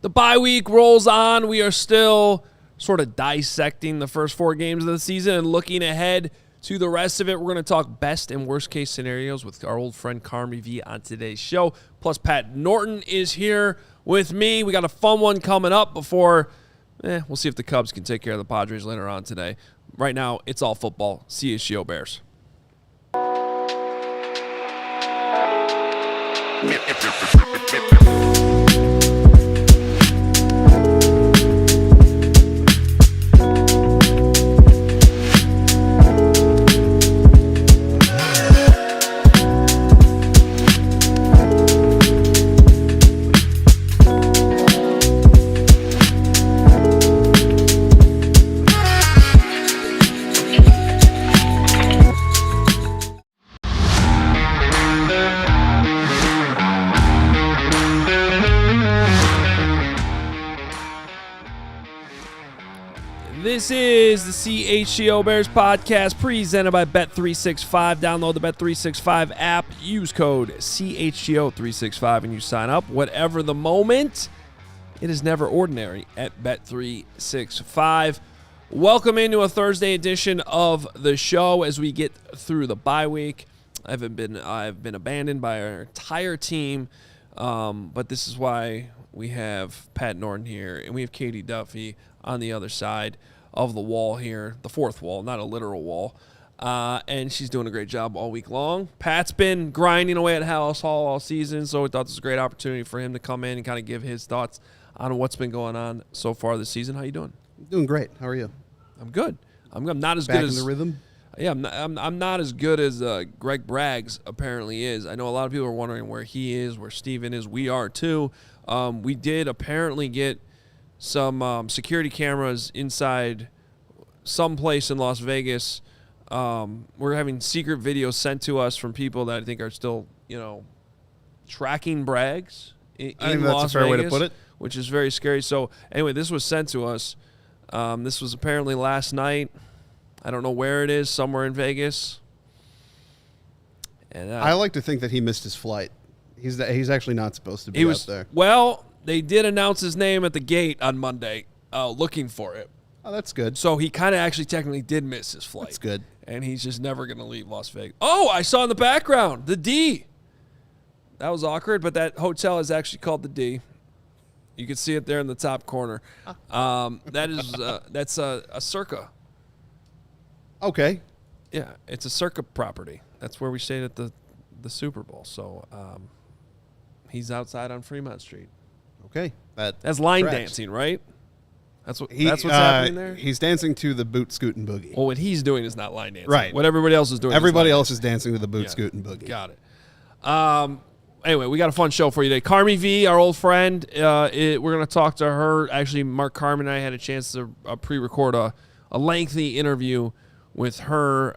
The bye week rolls on. We are still sort of dissecting the first 4 games of the season and looking ahead to the rest of it. We're going to talk best and worst case scenarios with our old friend Carmie V on today's show. Plus, Pat Norton is here with me. We got a fun one coming up before we'll see if the Cubs can take care of the Padres later on today. Right now, it's all football. CHGO Bears. This is the CHGO Bears podcast presented by Bet365. Download the Bet365 app. Use code CHGO365 and you sign up. Whatever the moment, it is never ordinary at Bet365. Welcome into a Thursday edition of the show as we get through the bye week. I've been abandoned by our entire team, but this is why we have Pat Norton here and we have Katie Duffy on the other side of the wall here, the fourth wall, not a literal wall. And she's doing a great job all week long. Pat's been grinding away at Halas Hall all season, so we thought this was a great opportunity for him to come in and kind of give his thoughts on what's been going on so far this season. How you doing? Doing great. How are you? I'm good. I'm not as Back good as in the rhythm. Yeah, I'm not as good as Greg Braggs apparently is. I know a lot of people are wondering where he is, where Steven is. We are too. We did apparently get some security cameras inside some place in Las Vegas. We're having secret videos sent to us from people that I think are still, tracking Braggs in I think Las that's a fair Vegas, way to put it. which is very scary. So anyway, this was sent to us. This was apparently last night. I don't know where it is, somewhere in Vegas. And I like to think that he missed his flight. He's actually not supposed to be out there. Well, they did announce his name at the gate on Monday, looking for it. Oh, that's good. So he kind of actually technically did miss his flight. That's good. And he's just never going to leave Las Vegas. Oh, I saw in the background, the D. That was awkward, but that hotel is actually called the D. You can see it there in the top corner. That's a Circa. Okay. Yeah, it's a Circa property. That's where we stayed at the Super Bowl. So he's outside on Fremont Street. Okay. That's line tracks. dancing, right? That's what's happening there? He's dancing to the boot, scoot, and boogie. Well, what he's doing is not line dancing. Right. What everybody else is doing. Everybody else is dancing to the boot, scoot, and boogie. Got it. Anyway, we got a fun show for you today. Carmie V, our old friend, we're going to talk to her. Actually, Mark Carmen and I had a chance to pre-record a lengthy interview with her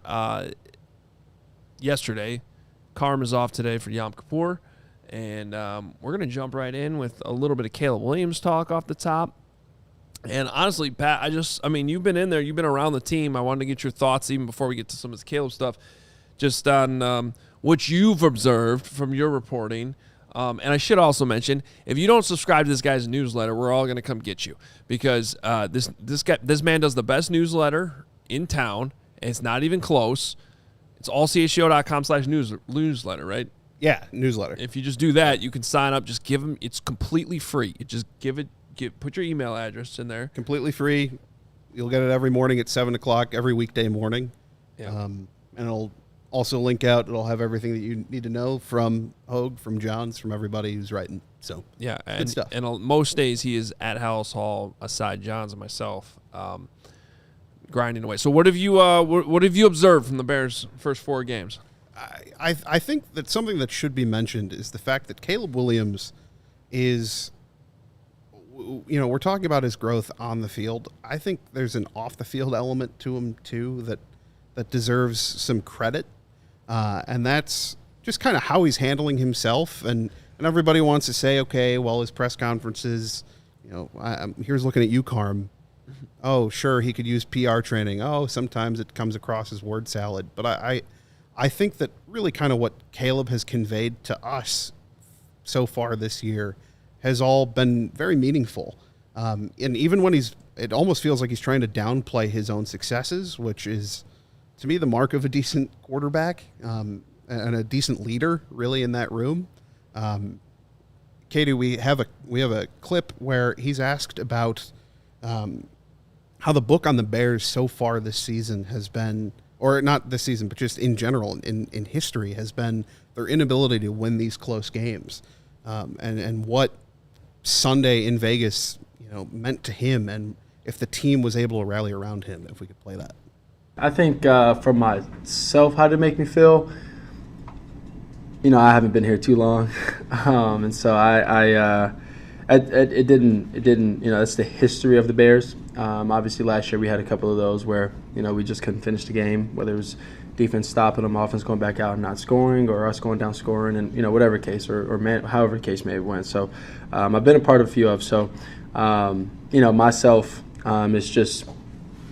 yesterday. Carm is off today for Yom Kippur. And we're going to jump right in with a little bit of Caleb Williams talk off the top. And honestly, Pat, you've been in there. You've been around the team. I wanted to get your thoughts even before we get to some of this Caleb stuff, just on what you've observed from your reporting. And I should also mention, if you don't subscribe to this guy's newsletter, we're all going to come get you because this man does the best newsletter in town. And it's not even close. It's allchgo.com/newsletter, right? Yeah, newsletter. If you just do that, you can sign up. Just give him. It's completely free. Put your email address in there. Completely free. You'll get it every morning at 7 o'clock, every weekday morning. Yeah. And it'll also link out. It'll have everything that you need to know from Hoge, from Johns, from everybody who's writing. So yeah, good stuff. And most days he is at Halas Hall, aside Johns and myself, grinding away. So what have you observed from the Bears' first 4 games? I think that something that should be mentioned is the fact that Caleb Williams is, we're talking about his growth on the field. I think there's an off-the-field element to him, too, that deserves some credit. And that's just kind of how he's handling himself. And everybody wants to say, okay, well, his press conferences, here's looking at you, Carm. Oh, sure, he could use PR training. Oh, sometimes it comes across as word salad. But I think that really kind of what Caleb has conveyed to us so far this year has all been very meaningful. And even when it almost feels like he's trying to downplay his own successes, which is, to me, the mark of a decent quarterback and a decent leader, really, in that room. Katie, we have a clip where he's asked about how the book on the Bears so far this season has been, or not this season, but just in general in history, has been their inability to win these close games, and what Sunday in Vegas, meant to him, and if the team was able to rally around him. If we could play that. I think for myself, how did it make me feel? I haven't been here too long, and so it didn't. That's the history of the Bears. Obviously, last year we had a couple of those where we just couldn't finish the game, whether it was defense stopping them, offense going back out and not scoring, or us going down scoring, and whatever case, or however the case may have went. So I've been a part of a few of. So myself is just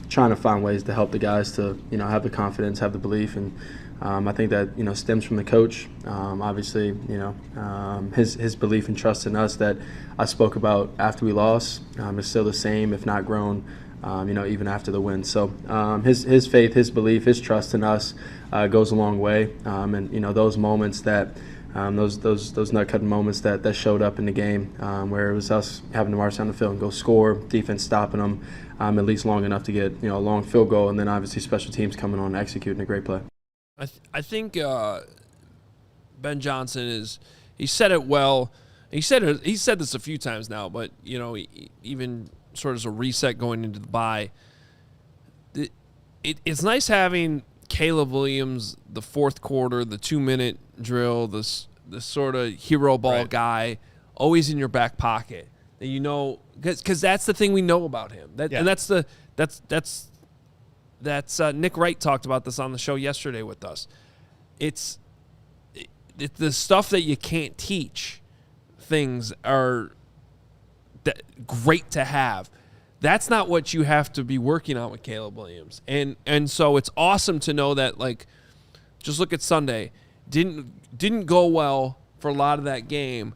trying to find ways to help the guys to have the confidence, have the belief, and I think that stems from the coach. Obviously, his belief and trust in us that I spoke about after we lost is still the same, if not grown. Even after the win. So his faith, his belief, his trust in us goes a long way. And those moments that those nut-cutting moments that showed up in the game, where it was us having to march down the field and go score, defense stopping them at least long enough to get a long field goal, and then obviously special teams coming on and executing a great play. I think Ben Johnson he said it well. He said this a few times now, but even sort of as a reset going into the bye, it's nice having Caleb Williams, the fourth quarter, the 2-minute drill, this sort of hero ball guy, always in your back pocket. That because that's the thing we know about him. And that's Nick Wright talked about this on the show yesterday with us. It's the stuff that you can't teach. Things are great to have. That's not what you have to be working on with Caleb Williams. And so it's awesome to know that, just look at Sunday. Didn't go well for a lot of that game,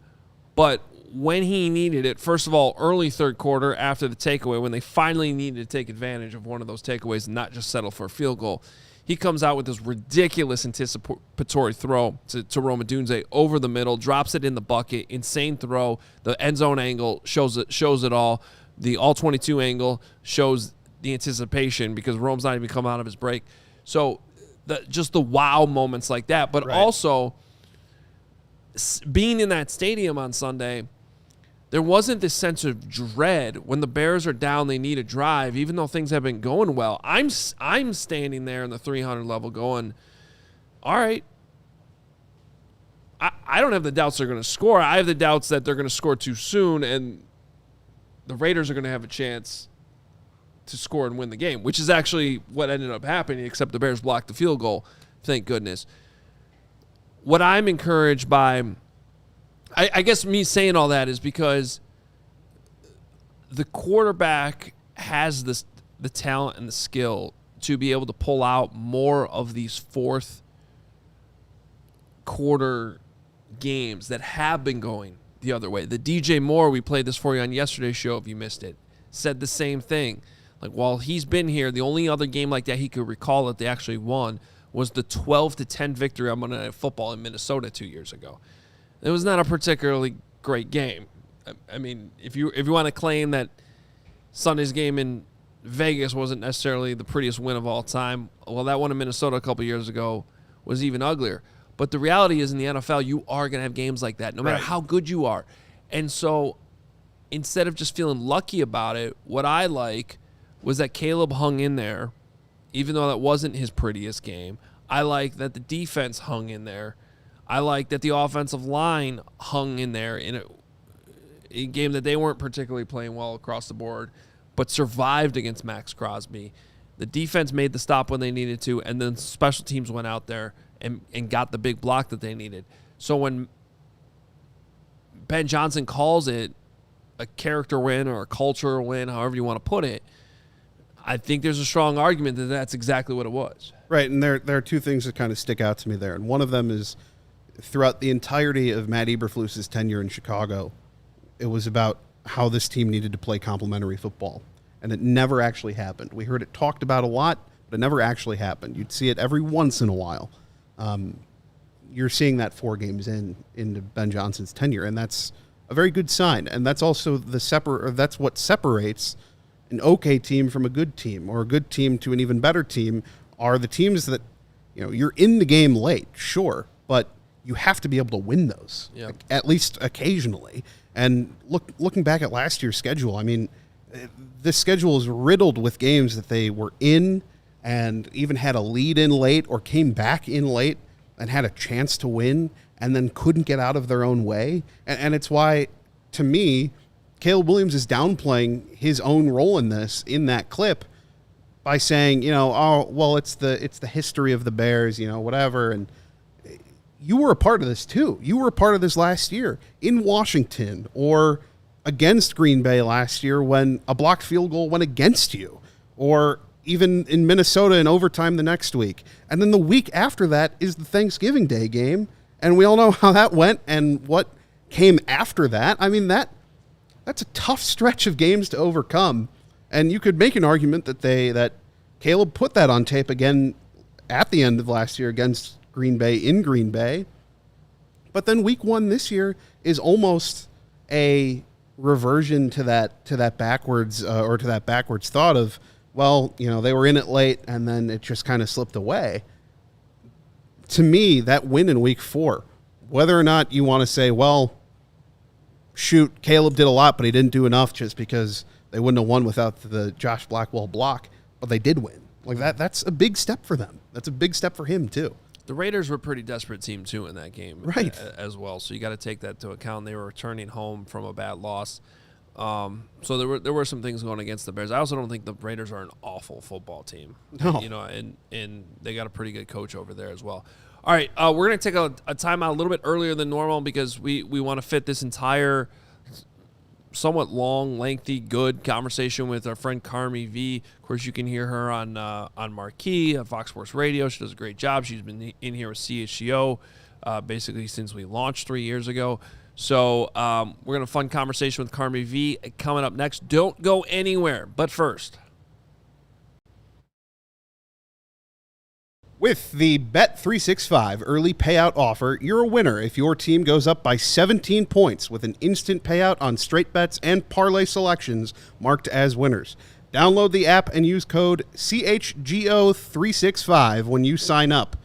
but when he needed it, first of all, early third quarter after the takeaway, when they finally needed to take advantage of one of those takeaways and not just settle for a field goal, he comes out with this ridiculous anticipatory throw to Rome Odunze over the middle, drops it in the bucket, insane throw. The end zone angle shows it all. The all-22 angle shows the anticipation because Rome's not even come out of his break. So just the wow moments like that. But also, being in that stadium on Sunday, there wasn't this sense of dread when the Bears are down, they need a drive, even though things have been going well. I'm standing there in the 300 level going, all right, I don't have the doubts they're going to score. I have the doubts that they're going to score too soon, and the Raiders are going to have a chance to score and win the game, which is actually what ended up happening, except the Bears blocked the field goal, thank goodness. What I'm encouraged by, I guess me saying all that is because the quarterback has the talent and the skill to be able to pull out more of these fourth quarter games that have been going the other way. The DJ Moore, we played this for you on yesterday's show if you missed it, said the same thing. While he's been here, the only other game like that he could recall that they actually won was the 12-10 victory on Monday Night Football in Minnesota 2 years ago. It was not a particularly great game. I mean, if you want to claim that Sunday's game in Vegas wasn't necessarily the prettiest win of all time, well, that one in Minnesota a couple years ago was even uglier. But the reality is in the NFL, you are going to have games like that, no matter how good you are. And so instead of just feeling lucky about it, what I like was that Caleb hung in there, even though that wasn't his prettiest game. I like that the defense hung in there. I like that the offensive line hung in there in a game that they weren't particularly playing well across the board, but survived against Max Crosby. The defense made the stop when they needed to, and then special teams went out there and got the big block that they needed. So when Ben Johnson calls it a character win or a cultural win, however you want to put it, I think there's a strong argument that that's exactly what it was. Right, and there are two things that kind of stick out to me there, and one of them is throughout the entirety of Matt Eberflus's tenure in Chicago, it was about how this team needed to play complementary football. And it never actually happened. We heard it talked about a lot, but it never actually happened. You'd see it every once in a while. You're seeing that 4 games into Ben Johnson's tenure, and that's a very good sign. And that's also that's what separates an okay team from a good team, or a good team to an even better team, are the teams that, you're in the game late, sure, but you have to be able to win those, at least occasionally. And looking back at last year's schedule, I mean, this schedule is riddled with games that they were in and even had a lead in late or came back in late and had a chance to win and then couldn't get out of their own way. And it's why, to me, Caleb Williams is downplaying his own role in that clip by saying, it's the history of the Bears, whatever. And you were a part of this too. You were a part of this last year in Washington or against Green Bay last year when a blocked field goal went against you, or even in Minnesota in overtime the next week. And then the week after that is the Thanksgiving Day game. And we all know how that went and what came after that. I mean, that's a tough stretch of games to overcome. And you could make an argument that Caleb put that on tape again at the end of last year against Green Bay in Green Bay. But then week 1 this year is almost a reversion to that backwards thought of, they were in it late and then it just kind of slipped away. To me, that win in week 4, whether or not you want to say, Caleb did a lot, but he didn't do enough just because they wouldn't have won without the Josh Blackwell block, but they did win. Like that's a big step for them. That's a big step for him too. The Raiders were a pretty desperate team, too, in that game, right, as well. So you got to take that into account. They were returning home from a bad loss. So there were some things going against the Bears. I also don't think the Raiders are an awful football team. No. And they got a pretty good coach over there as well. All right, we're going to take a timeout a little bit earlier than normal because we want to fit this entire somewhat long, lengthy, good conversation with our friend Carmie V. Of course, you can hear her on Marquee, on Fox Sports Radio. She does a great job. She's been in here with CHGO basically since we launched 3 years ago. So we're going to fun conversation with Carmie V coming up next. Don't go anywhere. But first, with the Bet365 early payout offer, you're a winner if your team goes up by 17 points with an instant payout on straight bets and parlay selections marked as winners. Download the app and use code CHGO365 when you sign up.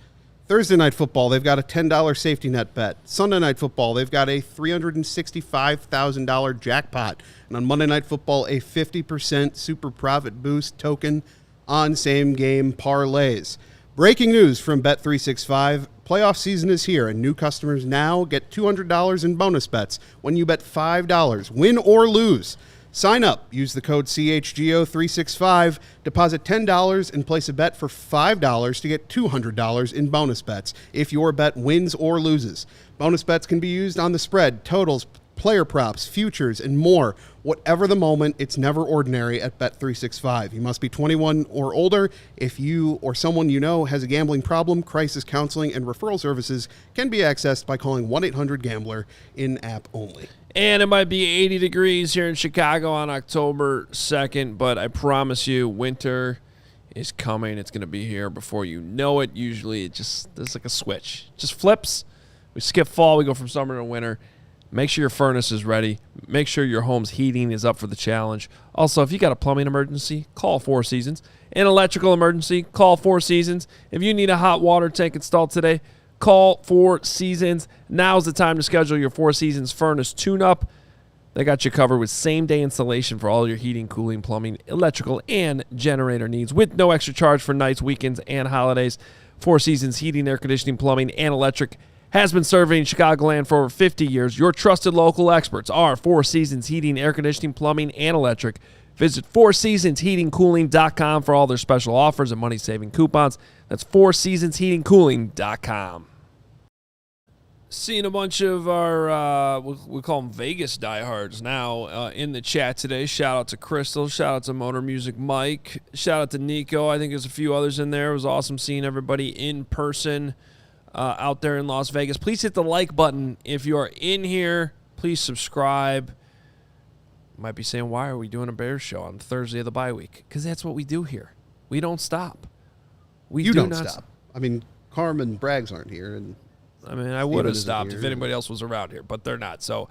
Thursday Night Football, they've got a $10 safety net bet. Sunday Night Football, they've got a $365,000 jackpot. And on Monday Night Football, a 50% super profit boost token on same-game parlays. Breaking news from Bet365, playoff season is here, and new customers now get $200 in bonus bets when you bet $5, win or lose. Sign up, use the code CHGO365, deposit $10, and place a bet for $5 to get $200 in bonus bets if your bet wins or loses. Bonus bets can be used on the spread, totals, player props, futures, and more. Whatever the moment, it's never ordinary at Bet365. You must be 21 or older. If you or someone you know has a gambling problem, crisis counseling and referral services can be accessed by calling 1-800-GAMBLER in-app only. And it might be 80 degrees here in Chicago on October 2nd, but I promise you, winter is coming. It's going to be here before you know it. Usually, there's like a switch. It just flips. We skip fall. We go from summer to winter. Make sure your furnace is ready. Make sure your home's heating is up for the challenge. Also, if you got a plumbing emergency, call Four Seasons. An electrical emergency, call Four Seasons. If you need a hot water tank installed today, call Four Seasons. Now's the time to schedule your Four Seasons furnace tune-up. They got you covered with same-day installation for all your heating, cooling, plumbing, electrical, and generator needs with no extra charge for nights, weekends, and holidays. Four Seasons Heating, Air Conditioning, Plumbing, and Electric has been serving Chicagoland for over 50 years. Your trusted local experts are Four Seasons Heating, Air Conditioning, Plumbing, and Electric. Visit FourSeasonsHeatingCooling.com for all their special offers and money-saving coupons. That's FourSeasonsHeatingCooling.com. Seeing a bunch of our, we call them Vegas diehards now in the chat today. Shout out to Crystal. Shout out to Motor Music Mike. Shout out to Nico. I think there's a few others in there. It was awesome seeing everybody in person out there in Las Vegas. Please hit the like button if you are in here. Please subscribe. might be saying, why are we doing a Bears show on Thursday of the bye week? Because that's what we do here. We don't stop. You don't stop. I mean, Carmen and Braggs aren't here. And I mean, I would have stopped if anybody else was around here, but they're not. So,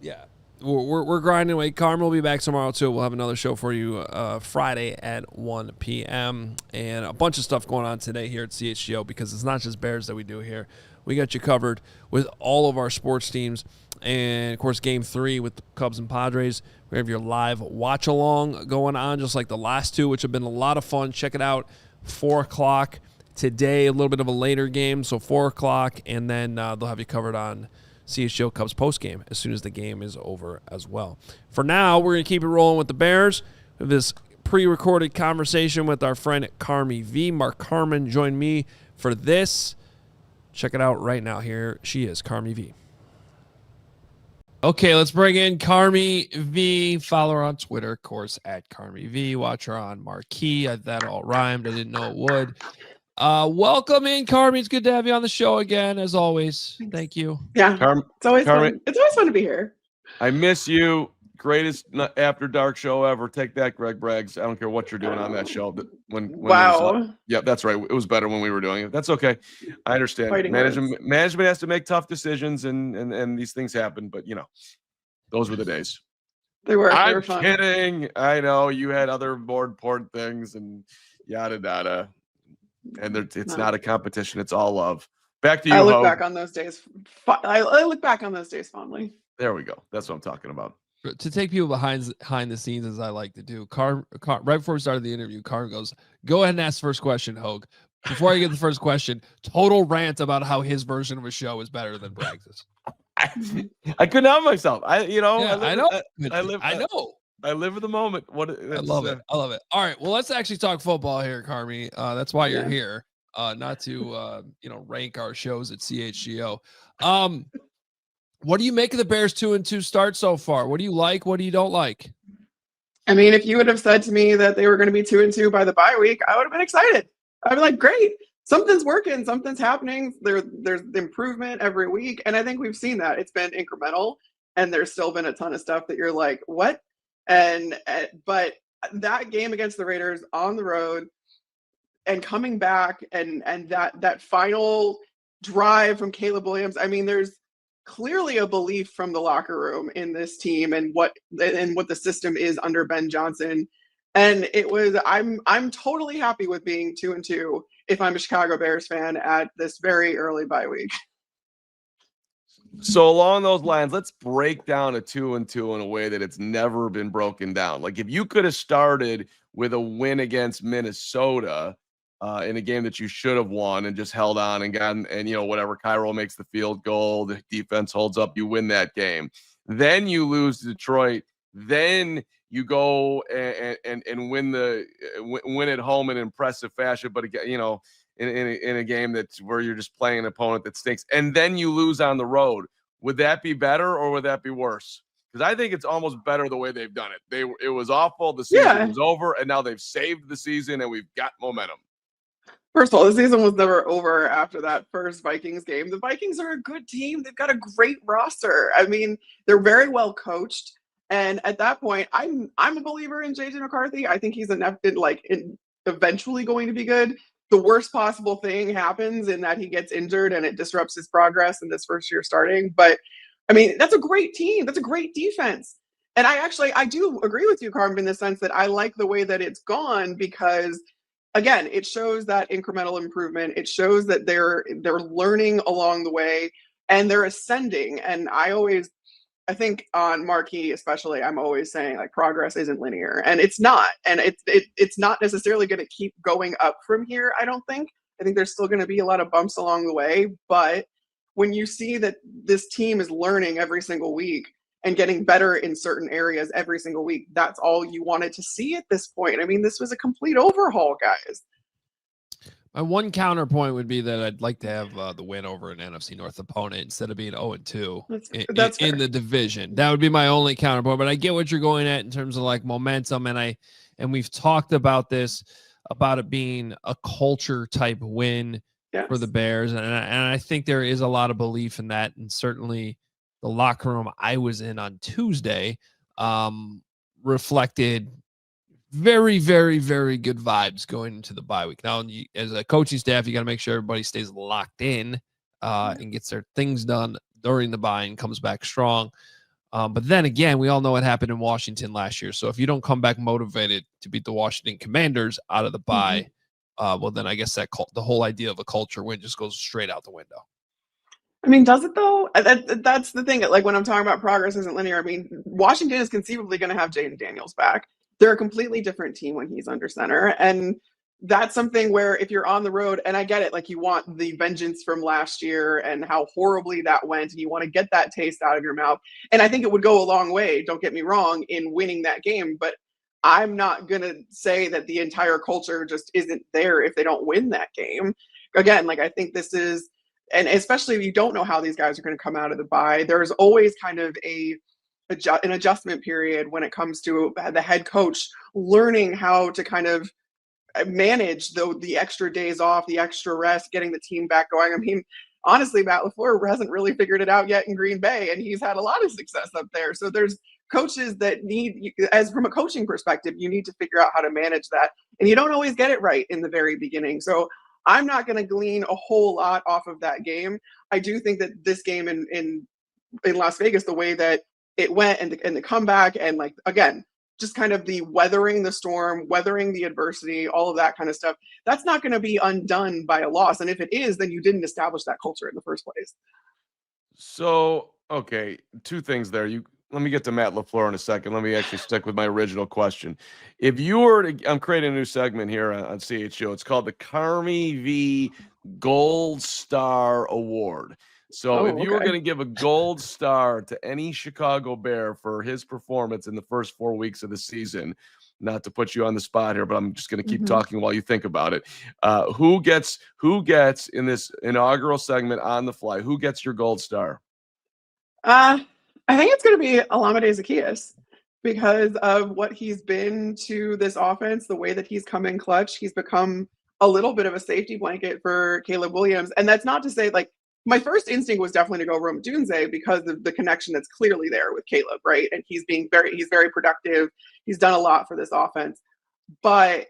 yeah, we're grinding away. Carmen will be back tomorrow, too. We'll have another show for you Friday at 1 p.m. And a bunch of stuff going on today here at CHGO because it's not just Bears that we do here. We got you covered with all of our sports teams. And, of course, Game 3 with the Cubs and Padres. We have your live watch-along going on, just like the last two, which have been a lot of fun. Check it out, 4 o'clock today, a little bit of a later game, so 4 o'clock, and then they'll have you covered on CHGO Cubs postgame as soon as the game is over as well. For now, we're going to keep it rolling with the Bears. We have this pre-recorded conversation with our friend Carmie V. Mark Carmen joined me for this. Check it out right now. Here she is, Carmie V. Okay, let's bring in Carmie V. Follow her on Twitter, of course, at Carmie V. Watch her on Marquee. That all rhymed. I didn't know it would. Welcome in, Carmie. It's good to have you on the show again, as always. Thank you. Yeah, it's always fun. It's always fun to be here. I miss you. Greatest after dark show ever. Take that, Greg Braggs. I don't care what you're doing on that show. Wow. Yeah, that's right. It was better when we were doing it. That's okay. I understand. Management has to make tough decisions, and these things happen. But those were the days. They were. I'm fun. kidding. I know you had other more important things and yada yada. And it's not a competition. It's all love. Back to you, I look Hoge. back on those days. I look back on those days fondly. There we go. That's what I'm talking about. To take people behind the scenes, as I like to do, Car right before we started the interview, Carm goes, "Go ahead and ask the first question, Hoge." Before I get the first question, total rant about how his version of a show is better than Braggs's. I couldn't help myself. I know. I live in the moment. I love it. I love it. All right. Well, let's actually talk football here, Carmie. That's why you're here. Not to rank our shows at CHGO. What do you make of the Bears 2-2 start so far? What do you like? What do you don't like? I mean, if you would have said to me that they were going to be 2-2 by the bye week, I would have been excited. I'd be like, great, something's working, something's happening. There's improvement every week, and I think we've seen that. It's been incremental, and there's still been a ton of stuff that you're like, what? But that game against the Raiders on the road and coming back and that final drive from Caleb Williams, I mean, there's clearly a belief from the locker room in this team and what the system is under Ben Johnson. And I'm totally happy with being 2-2 if I'm a Chicago Bears fan at this very early bye week. So along those lines, let's break down a 2-2 in a way that it's never been broken down. Like if you could have started with a win against Minnesota in a game that you should have won and just held on and gotten, and whatever, Cairo makes the field goal, the defense holds up, you win that game. Then you lose to Detroit. Then you go and win at home in impressive fashion. But again, in a game that's where you're just playing an opponent that stinks, and then you lose on the road. Would that be better or would that be worse? Because I think it's almost better the way they've done it. It was awful. The season was over, and now they've saved the season, and we've got momentum. First of all, the season was never over after that first Vikings game. The Vikings are a good team. They've got a great roster. I mean, they're very well coached. And at that point, I'm a believer in JJ McCarthy. I think he's eventually going to be good. The worst possible thing happens in that he gets injured and it disrupts his progress in this first year starting. But I mean, that's a great team. That's a great defense. And I do agree with you, Carmen, in the sense that I like the way that it's gone because, again, it shows that incremental improvement. It shows that they're learning along the way and they're ascending. And I think on Marquee especially, I'm always saying like progress isn't linear, and it's not. And it's not necessarily going to keep going up from here, I don't think. I think there's still going to be a lot of bumps along the way. But when you see that this team is learning every single week and getting better in certain areas every single week, that's all you wanted to see at this point. I mean, this was a complete overhaul, guys. My one counterpoint would be that I'd like to have the win over an NFC North opponent instead of being 0-2 in the division. That would be my only counterpoint. But I get what you're going at in terms of like momentum, and we've talked about this, about it being a culture type win for the Bears, and I think there is a lot of belief in that, and certainly the locker room I was in on Tuesday, reflected very, very, very good vibes going into the bye week. Now, as a coaching staff, you got to make sure everybody stays locked in and gets their things done during the bye and comes back strong. But then again, we all know what happened in Washington last year. So if you don't come back motivated to beat the Washington Commanders out of the bye, well, then I guess that the whole idea of a culture win just goes straight out the window. I mean, does it though? That's the thing. Like when I'm talking about progress isn't linear, I mean, Washington is conceivably going to have Jaden Daniels back. They're a completely different team when he's under center. And that's something where if you're on the road, and I get it, like you want the vengeance from last year and how horribly that went, and you want to get that taste out of your mouth. And I think it would go a long way, don't get me wrong, in winning that game. But I'm not going to say that the entire culture just isn't there if they don't win that game. Again, like I think this is, and especially if you don't know how these guys are going to come out of the bye, there's always kind of an adjustment period when it comes to the head coach learning how to kind of manage the extra days off, the extra rest, getting the team back going. I mean, honestly, Matt LaFleur hasn't really figured it out yet in Green Bay, and he's had a lot of success up there. So there's coaches that need, as from a coaching perspective, you need to figure out how to manage that. And you don't always get it right in the very beginning. So I'm not going to glean a whole lot off of that game. I do think that this game in Las Vegas, the way that it went and the comeback, and like, again, just kind of the weathering the storm, weathering the adversity, all of that kind of stuff, that's not going to be undone by a loss. And if it is, then you didn't establish that culture in the first place. So, okay, two things there. Let me get to Matt LaFleur in a second. Let me actually stick with my original question. If you were to, I'm creating a new segment here on CHGO. It's called the Carmie V Gold Star Award. So if you were going to give a gold star to any Chicago Bear for his performance in the first 4 weeks of the season, not to put you on the spot here, but I'm just going to keep talking while you think about it. Who gets in this inaugural segment on the fly? Who gets your gold star? I think it's going to be Olamide Zaccheaus because of what he's been to this offense, the way that he's come in clutch. He's become a little bit of a safety blanket for Caleb Williams. And that's not to say, like, my first instinct was definitely to go Rome Dunze because of the connection that's clearly there with Caleb, right? And he's very productive. He's done a lot for this offense. But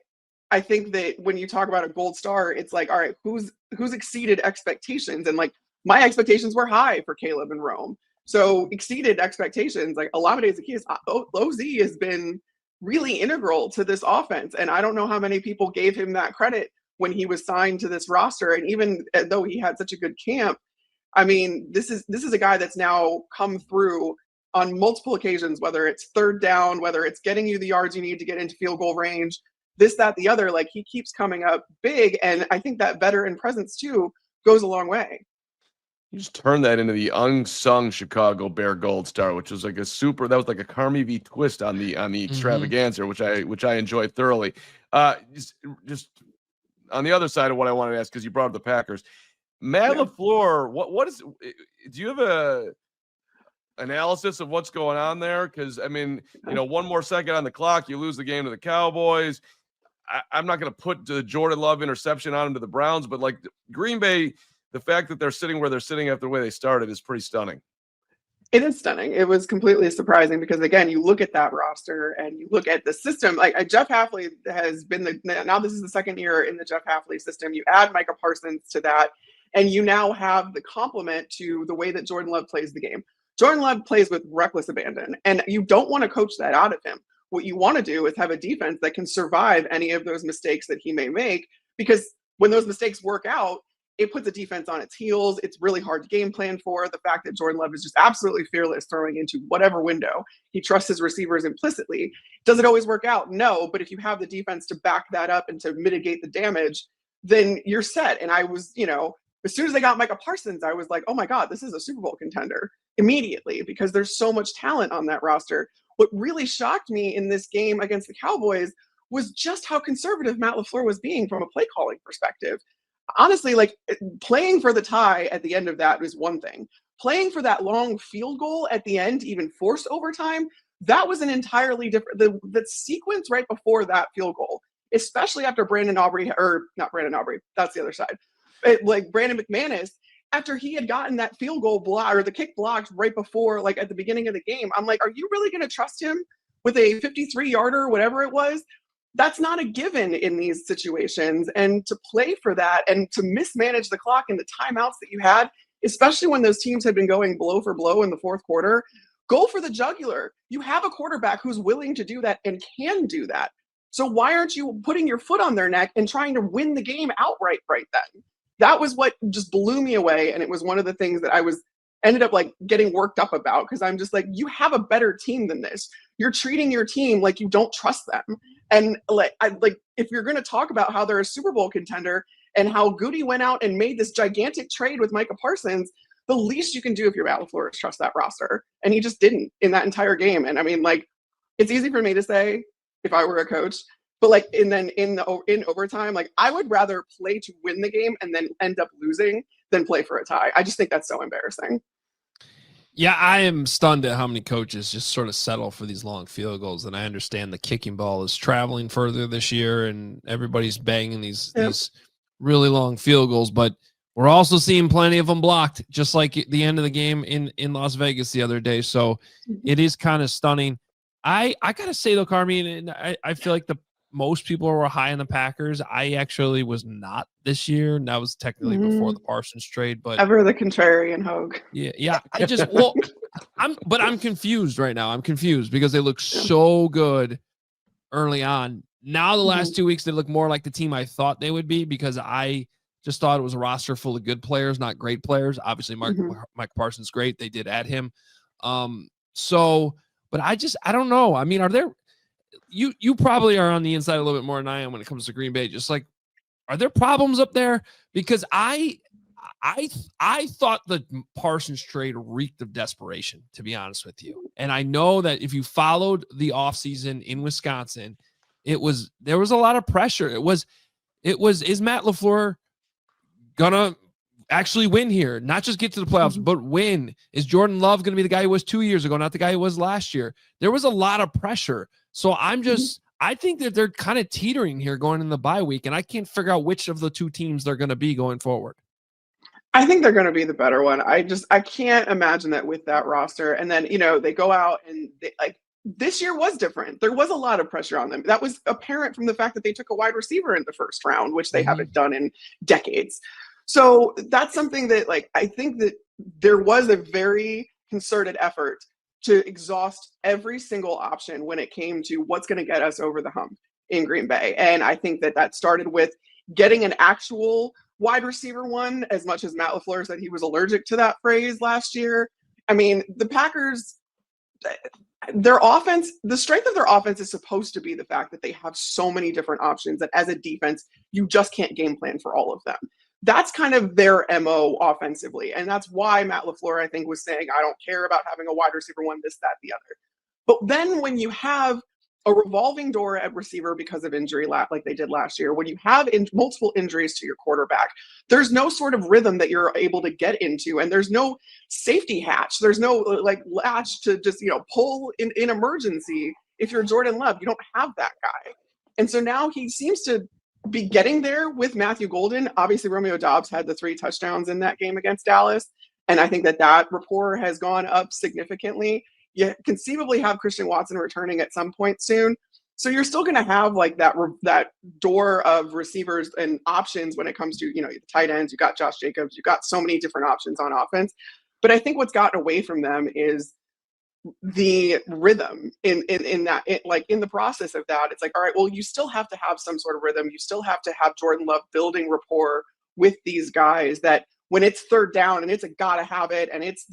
I think that when you talk about a gold star, it's like, all right, who's exceeded expectations? And like my expectations were high for Caleb and Rome. So exceeded expectations, like Olamide Zaccheaus, OZ has been really integral to this offense. And I don't know how many people gave him that credit when he was signed to this roster. And even though he had such a good camp, I mean, this is a guy that's now come through on multiple occasions, whether it's third down, whether it's getting you the yards you need to get into field goal range, this, that, the other. Like, he keeps coming up big. And I think that veteran presence too goes a long way. You just turned that into the unsung Chicago Bear Gold Star, which was like that was like a Carmie V twist on the extravaganza, which I enjoyed thoroughly. Just on the other side of what I wanted to ask, because you brought up the Packers, Matt LaFleur, do you have a analysis of what's going on there? Because I mean, one more second on the clock, you lose the game to the Cowboys. I'm not going to put the Jordan Love interception on him to the Browns, but like Green Bay, the fact that they're sitting where they're sitting after the way they started is pretty stunning. It is stunning. It was completely surprising because, again, you look at that roster and you look at the system. Like Jeff Hafley has been now this is the second year in the Jeff Hafley system. You add Micah Parsons to that, and you now have the complement to the way that Jordan Love plays the game. Jordan Love plays with reckless abandon, and you don't want to coach that out of him. What you want to do is have a defense that can survive any of those mistakes that he may make, because when those mistakes work out, it puts a defense on its heels. It's really hard to game plan for. The fact that Jordan Love is just absolutely fearless throwing into whatever window. He trusts his receivers implicitly. Does it always work out? No, but if you have the defense to back that up and to mitigate the damage, then you're set. And I was, as soon as they got Micah Parsons, I was like, oh my God, this is a Super Bowl contender immediately, because there's so much talent on that roster. What really shocked me in this game against the Cowboys was just how conservative Matt LaFleur was being from a play calling perspective. Honestly, like, playing for the tie at the end of that was one thing. Playing for that long field goal at the end, even forced overtime, that was an entirely different, the sequence right before that field goal, especially after not Brandon Aubrey, that's the other side. Like Brandon McManus after he had gotten that field goal block or the kick blocked right before, like at the beginning of the game. I'm like, are you really going to trust him with a 53-yarder or whatever it was? That's not a given in these situations. And to play for that and to mismanage the clock and the timeouts that you had, especially when those teams had been going blow for blow in the fourth quarter, go for the jugular. You have a quarterback who's willing to do that and can do that. So why aren't you putting your foot on their neck and trying to win the game outright right then? That was what just blew me away. And it was one of the things that I ended up like getting worked up about, because I'm just like, you have a better team than this. You're treating your team like you don't trust them. And if you're going to talk about how they're a Super Bowl contender and how Goody went out and made this gigantic trade with Micah Parsons, the least you can do if you're Matt LaFleur is trust that roster. And he just didn't in that entire game. And I mean, like, it's easy for me to say if I were a coach, but like, and then in overtime, like I would rather play to win the game and then end up losing than play for a tie. I just think that's so embarrassing. Yeah, I am stunned at how many coaches just sort of settle for these long field goals. And I understand the kicking ball is traveling further this year and everybody's banging these really long field goals, but we're also seeing plenty of them blocked, just like the end of the game in Las Vegas the other day. So it is kind of stunning. I got to say, though, Carmie, and I feel like most people were high on the Packers. I actually was not this year, and that was technically before the Parsons trade. But ever the contrarian Hoge. Yeah. I'm confused right now. I'm confused because they look so good early on. Now the last 2 weeks, they look more like the team I thought they would be, because I just thought it was a roster full of good players, not great players. Obviously, Mike Parsons great. They did add him. But I don't know. I mean, are there? You probably are on the inside a little bit more than I am when it comes to Green Bay. Just like, are there problems up there? Because I thought the Parsons trade reeked of desperation, to be honest with you. And I know that if you followed the offseason in Wisconsin, there was a lot of pressure. Is Matt LaFleur gonna actually win here? Not just get to the playoffs, but win. Is Jordan Love going to be the guy he was 2 years ago, not the guy he was last year? There was a lot of pressure. So I think that they're kind of teetering here going in the bye week, and I can't figure out which of the two teams they're going to be going forward. I think they're going to be the better one. I can't imagine that with that roster. And then, they go out and this year was different. There was a lot of pressure on them. That was apparent from the fact that they took a wide receiver in the first round, which they haven't done in decades. So that's something that I think that there was a very concerted effort to exhaust every single option when it came to what's going to get us over the hump in Green Bay. And I think that started with getting an actual wide receiver one, as much as Matt LaFleur said he was allergic to that phrase last year. I mean, the Packers, their offense, the strength of their offense is supposed to be the fact that they have so many different options that as a defense, you just can't game plan for all of them. That's kind of their MO offensively. And that's why Matt LaFleur, I think, was saying, I don't care about having a wide receiver one, this, that, the other. But then when you have a revolving door at receiver because of injury, like they did last year, when you have multiple injuries to your quarterback, there's no sort of rhythm that you're able to get into. And there's no safety hatch. There's no latch to just, pull in emergency. If you're Jordan Love, you don't have that guy. And so now he seems to be getting there with Matthew Golden. Obviously, Romeo Doubs had the 3 touchdowns in that game against Dallas. And I think that rapport has gone up significantly. You conceivably have Christian Watson returning at some point soon. So you're still going to have that door of receivers and options when it comes to, the tight ends. You got Josh Jacobs. You got so many different options on offense. But I think what's gotten away from them is the rhythm in the process of that. It's all right, well, you still have to have some sort of rhythm. You still have to have Jordan Love building rapport with these guys, that when it's third down and it's a gotta have it and it's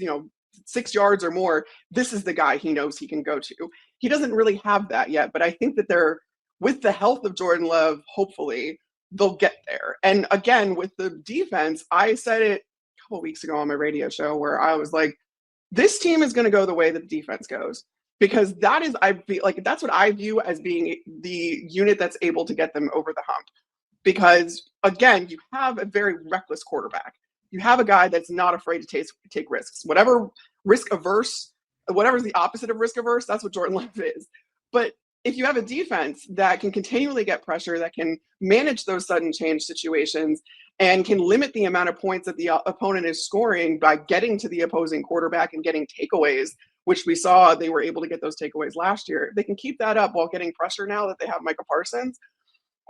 6 yards or more, this is the guy he knows he can go to. He doesn't really have that yet, but I think that they're, with the health of Jordan Love, hopefully they'll get there. And again, with the defense, I said it a couple of weeks ago on my radio show where I was like, this team is going to go the way that the defense goes, because that's what I view as being the unit that's able to get them over the hump. Because again, you have a very reckless quarterback. You have a guy that's not afraid to take risks. Whatever's the opposite of risk averse, that's what Jordan Love is. But if you have a defense that can continually get pressure, that can manage those sudden change situations, and can limit the amount of points that the opponent is scoring by getting to the opposing quarterback and getting takeaways, which we saw they were able to get those takeaways last year. They can keep that up while getting pressure now that they have Micah Parsons.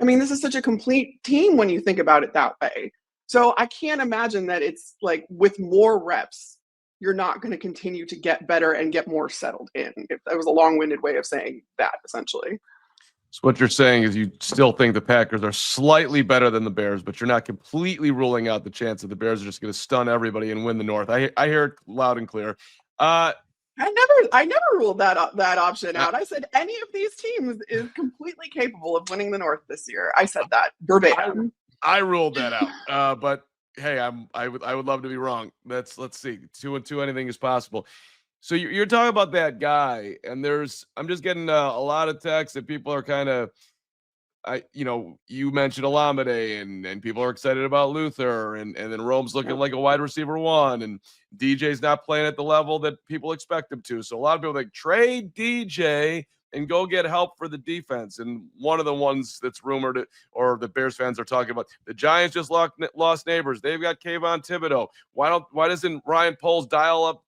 I mean, this is such a complete team when you think about it that way. So I can't imagine that it's like with more reps, you're not going to continue to get better and get more settled in. If that was a long-winded way of saying that, essentially. So what you're saying is you still think the Packers are slightly better than the Bears, but you're not completely ruling out the chance that the Bears are just going to stun everybody and win the North. I hear it loud and clear. I never ruled that option out. I said any of these teams is completely capable of winning the North this year. I said that verbatim. I ruled that out. But hey, I would love to be wrong. Let's see. 2-2, anything is possible. So you're talking about that guy, and I'm just getting a lot of texts that people are kind of, you mentioned Olamide, and people are excited about Luther, and then Rome's looking like a wide receiver one, and DJ's not playing at the level that people expect him to. So a lot of people think trade DJ and go get help for the defense. And one of the ones that's rumored, or the Bears fans are talking about, the Giants just lost neighbors. They've got Kayvon Thibodeau. Why doesn't Ryan Poles dial up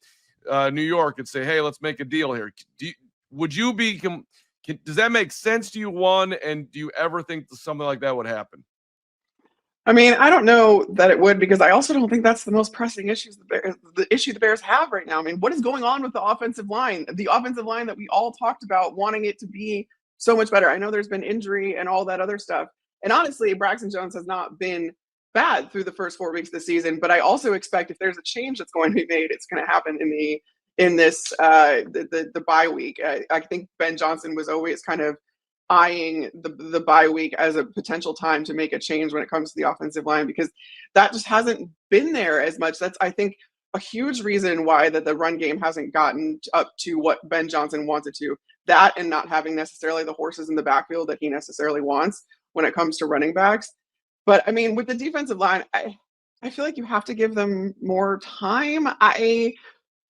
New York and say, hey, let's make a deal here? Does that make sense to you, one? And do you ever think something like that would happen? I mean, I don't know that it would, because I also don't think that's the most pressing issue the Bears have right now. I mean, what is going on with the offensive line? The offensive line that we all talked about wanting it to be so much better. I know there's been injury and all that other stuff. And honestly, Braxton Jones has not been bad through the first 4 weeks of the season, but I also expect if there's a change that's going to be made, it's going to happen in this bye week. I think Ben Johnson was always kind of eyeing the bye week as a potential time to make a change when it comes to the offensive line, because that just hasn't been there as much. That's, I think, a huge reason why that the run game hasn't gotten up to what Ben Johnson wanted to. That, and not having necessarily the horses in the backfield that he necessarily wants when it comes to running backs. But I mean, with the defensive line, I feel like you have to give them more time.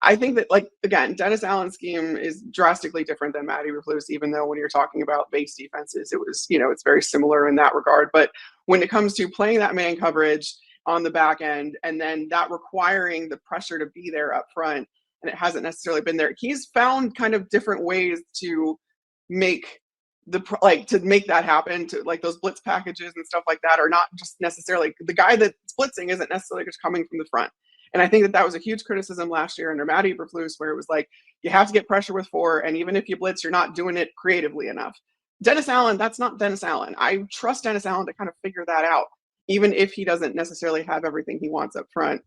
I think that, like, again, Dennis Allen's scheme is drastically different than Matty Eberflus, even though when you're talking about base defenses, it was, it's very similar in that regard. But when it comes to playing that man coverage on the back end, and then that requiring the pressure to be there up front, and it hasn't necessarily been there, he's found kind of different ways to make that happen, to like those blitz packages and stuff like that are not just necessarily, the guy that's blitzing isn't necessarily just coming from the front. And I think that was a huge criticism last year under Matty Eberflus, where it was like, you have to get pressure with 4, and even if you blitz, you're not doing it creatively enough. Dennis Allen, that's not Dennis Allen. I trust Dennis Allen to kind of figure that out, even if he doesn't necessarily have everything he wants up front.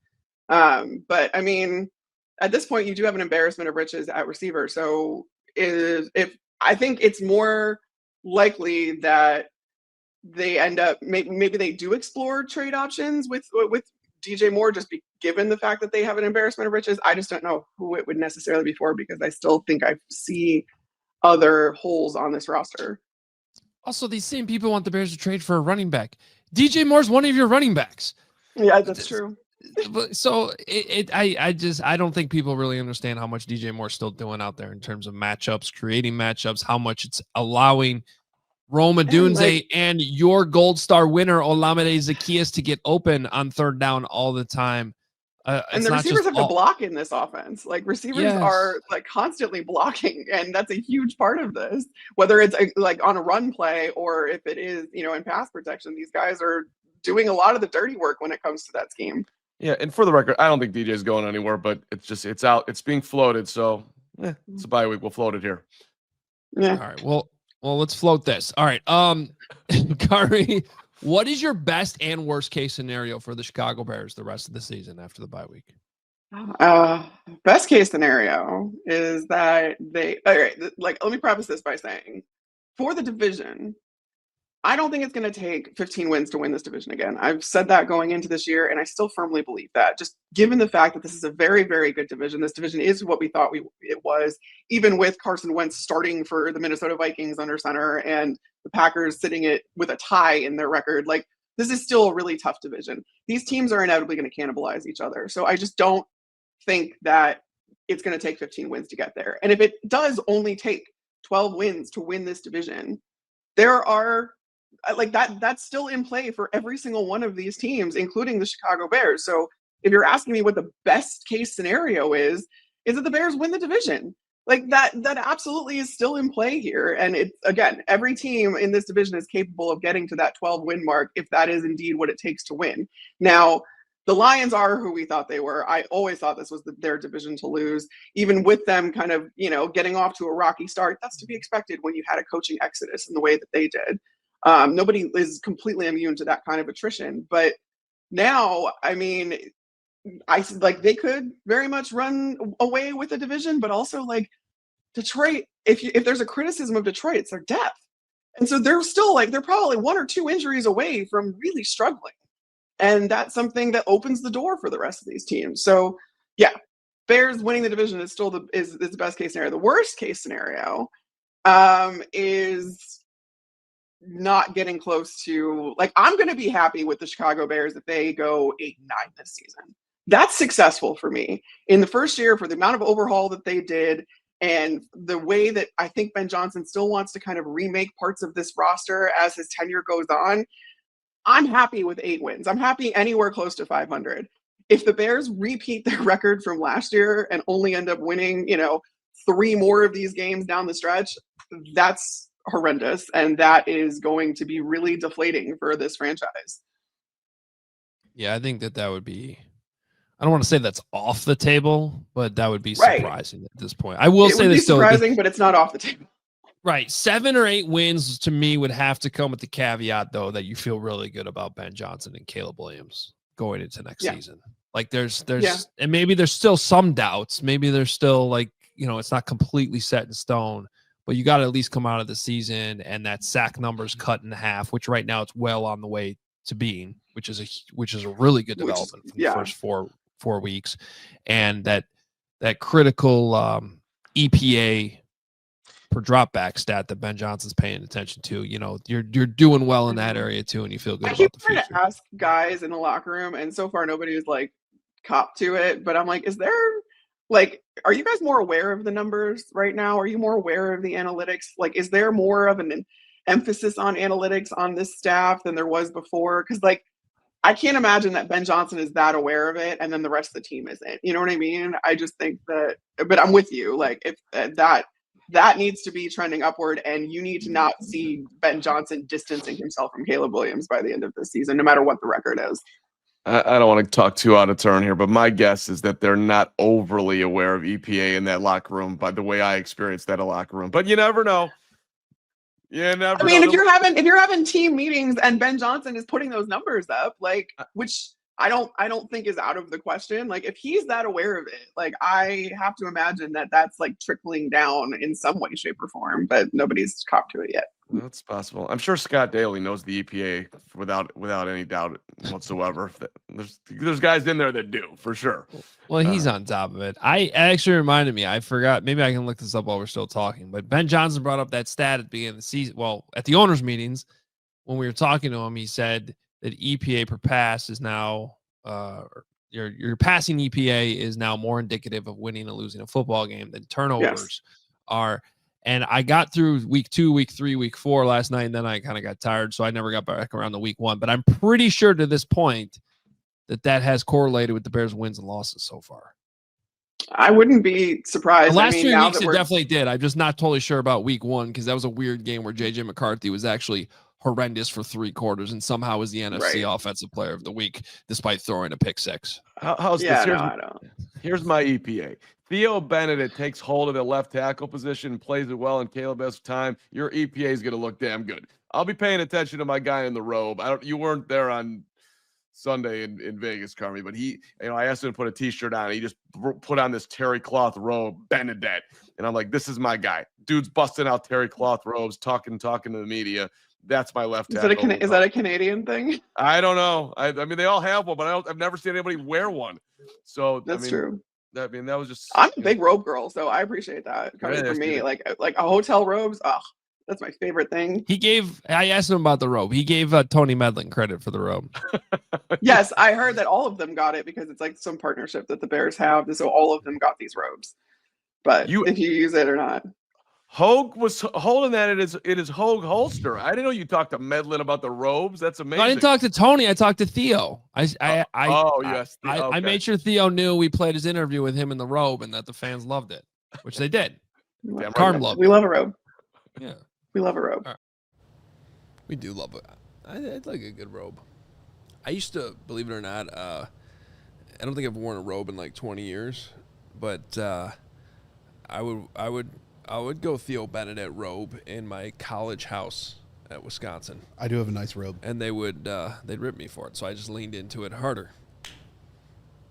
But I mean, at this point, you do have an embarrassment of riches at receiver. So if I think it's more likely that they end up, maybe they do explore trade options with DJ Moore, just given the fact that they have an embarrassment of riches. I just don't know who it would necessarily be for, because I still think I see other holes on this roster. Also, these same people want the Bears to trade for a running back. DJ Moore's one of your running backs. Yeah, that's true. So I don't think people really understand how much DJ Moore's still doing out there in terms of matchups, creating matchups, how much it's allowing Rome Odunze and your gold star winner Olamide Zaccheaus to get open on third down all the time. And the receivers have to block in this offense. Like, receivers are like constantly blocking, and that's a huge part of this. Whether it's like on a run play or if it is, in pass protection, these guys are doing a lot of the dirty work when it comes to that scheme. Yeah, and for the record, I don't think DJ is going anywhere, but it's out. It's being floated, so it's a bye week. We'll float it here. Yeah. All right. Well, let's float this. All right. Carmie, what is your best and worst case scenario for the Chicago Bears the rest of the season after the bye week? Best case scenario is that let me preface this by saying, for the division, I don't think it's going to take 15 wins to win this division again. I've said that going into this year, and I still firmly believe that. Just given the fact that this is a very, very good division, this division is what we thought it was, even with Carson Wentz starting for the Minnesota Vikings under center and the Packers sitting with a tie in their record. Like, this is still a really tough division. These teams are inevitably going to cannibalize each other. So I just don't think that it's going to take 15 wins to get there. And if it does only take 12 wins to win this division. There are like that's still in play for every single one of these teams, including the Chicago Bears. So if you're asking me what the best case scenario is that the Bears win the division. Like that absolutely is still in play here. And it's, again, every team in this division is capable of getting to that 12 win mark if that is indeed what it takes to win. Now, the Lions are who we thought they were. I always thought this was their division to lose, even with them kind of, getting off to a rocky start. That's to be expected when you had a coaching exodus in the way that they did. Nobody is completely immune to that kind of attrition. But now, I mean, they could very much run away with the division, but also like Detroit, if there's a criticism of Detroit, it's their depth. And so they're still they're probably 1 or 2 injuries away from really struggling. And that's something that opens the door for the rest of these teams. So yeah, Bears winning the division is still the best case scenario. The worst case scenario is not getting close to, I'm going to be happy with the Chicago Bears if they go 8-9 this season. That's successful for me. In the first year, for the amount of overhaul that they did and the way that I think Ben Johnson still wants to kind of remake parts of this roster as his tenure goes on, I'm happy with 8 wins. I'm happy anywhere close to 500. If the Bears repeat their record from last year and only end up winning, 3 more of these games down the stretch, that's horrendous. And that is going to be really deflating for this franchise. Yeah, I think that would be, I don't want to say that's off the table, but that would be surprising at this point. I will say this still surprising, but it's not off the table. Right. 7 or 8 wins to me would have to come with the caveat, though, that you feel really good about Ben Johnson and Caleb Williams going into next season. Like there's and maybe there's still some doubts. Maybe there's still it's not completely set in stone, but you got to at least come out of the season and that sack number's cut in half, which right now it's well on the way to being, which is a really good development from the first four weeks. And that critical EPA per drop back stat that Ben Johnson's paying attention to, you're doing well in that area too, and you feel good about the future. I keep trying to ask guys in the locker room, and so far nobody's copped to it, but I'm like, is there are you guys more aware of the numbers right now? Are you more aware of the analytics? Is there more of an emphasis on analytics on this staff than there was before? Because I can't imagine that Ben Johnson is that aware of it and then the rest of the team isn't. You know what I mean? I just think that, but I'm with you. If that needs to be trending upward, and you need to not see Ben Johnson distancing himself from Caleb Williams by the end of this season, no matter what the record is. I don't want to talk too out of turn here, but my guess is that they're not overly aware of EPA in that locker room by the way I experienced that locker room. But you never know. I mean, if you're having team meetings and Ben Johnson is putting those numbers up, which I don't think is out of the question. If he's that aware of it, I have to imagine that that's trickling down in some way, shape, or form, but nobody's copped to it yet. That's possible. I'm sure Scott Daly knows the EPA without any doubt whatsoever. There's guys in there that do, for sure. Well, he's on top of it. I actually reminded me, I forgot, maybe I can look this up while we're still talking, but Ben Johnson brought up that stat at the beginning of the season. Well, at the owners' meetings, when we were talking to him, he said that EPA per pass is now your passing EPA is now more indicative of winning and losing a football game than turnovers are. And I got through week 2, week 3, week 4 last night, and then I kind of got tired, so I never got back around to week 1. But I'm pretty sure to this point that has correlated with the Bears' wins and losses so far. I wouldn't be surprised. The last 3 weeks it definitely did. I'm just not totally sure about week 1 because that was a weird game where J.J. McCarthy was actually horrendous for 3 quarters and somehow was the NFC Offensive Player of the Week despite throwing a pick 6. How's this? Here's my EPA. Theo Benedet takes hold of the left tackle position and plays it well, and Caleb has time. Your EPA is going to look damn good. I'll be paying attention to my guy in the robe. You weren't there on Sunday in Vegas, Carmie, but I asked him to put a T-shirt on. And he just put on this terry cloth robe, Benedet, and I'm like, this is my guy. Dude's busting out terry cloth robes, talking to the media. That's my left tackle. Is that a Canadian thing? I don't know. I mean, they all have one, but I've never seen anybody wear one. So that's true. That was just. I'm a big robe girl, so I appreciate that. Coming from me, like a hotel robes. Oh, that's my favorite thing. I asked him about the robe. He gave Tony Medlin credit for the robe. Yes, I heard that all of them got it because it's some partnership that the Bears have, so all of them got these robes. But if you use it or not. Hoge was holding that in his Hoge holster. I didn't know you talked to Medlin about the robes. That's amazing. I didn't talk to Tony. I talked to Theo. Yes. I made sure Theo knew we played his interview with him in the robe and that the fans loved it, which they did. Carm loved it. We love a robe. Yeah. We love a robe. Right. We do love it. I'd like a good robe. I used to, believe it or not, I don't think I've worn a robe in like 20 years, but I would go Theo Benedet robe in my college house at Wisconsin. I do have a nice robe. And they'd rip me for it, so I just leaned into it harder.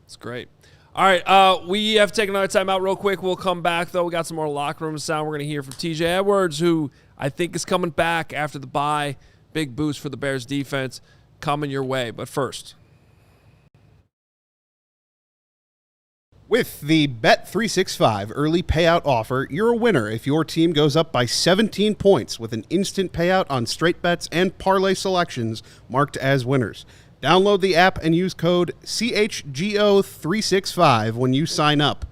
It's great. All right, we have to take another time out real quick. We'll come back, though. We got some more locker room sound. We're going to hear from TJ Edwards, who I think is coming back after the bye. Big boost for the Bears defense coming your way. But first, with the Bet365 early payout offer, you're a winner if your team goes up by 17 points with an instant payout on straight bets and parlay selections marked as winners. Download the app and use code CHGO365 when you sign up.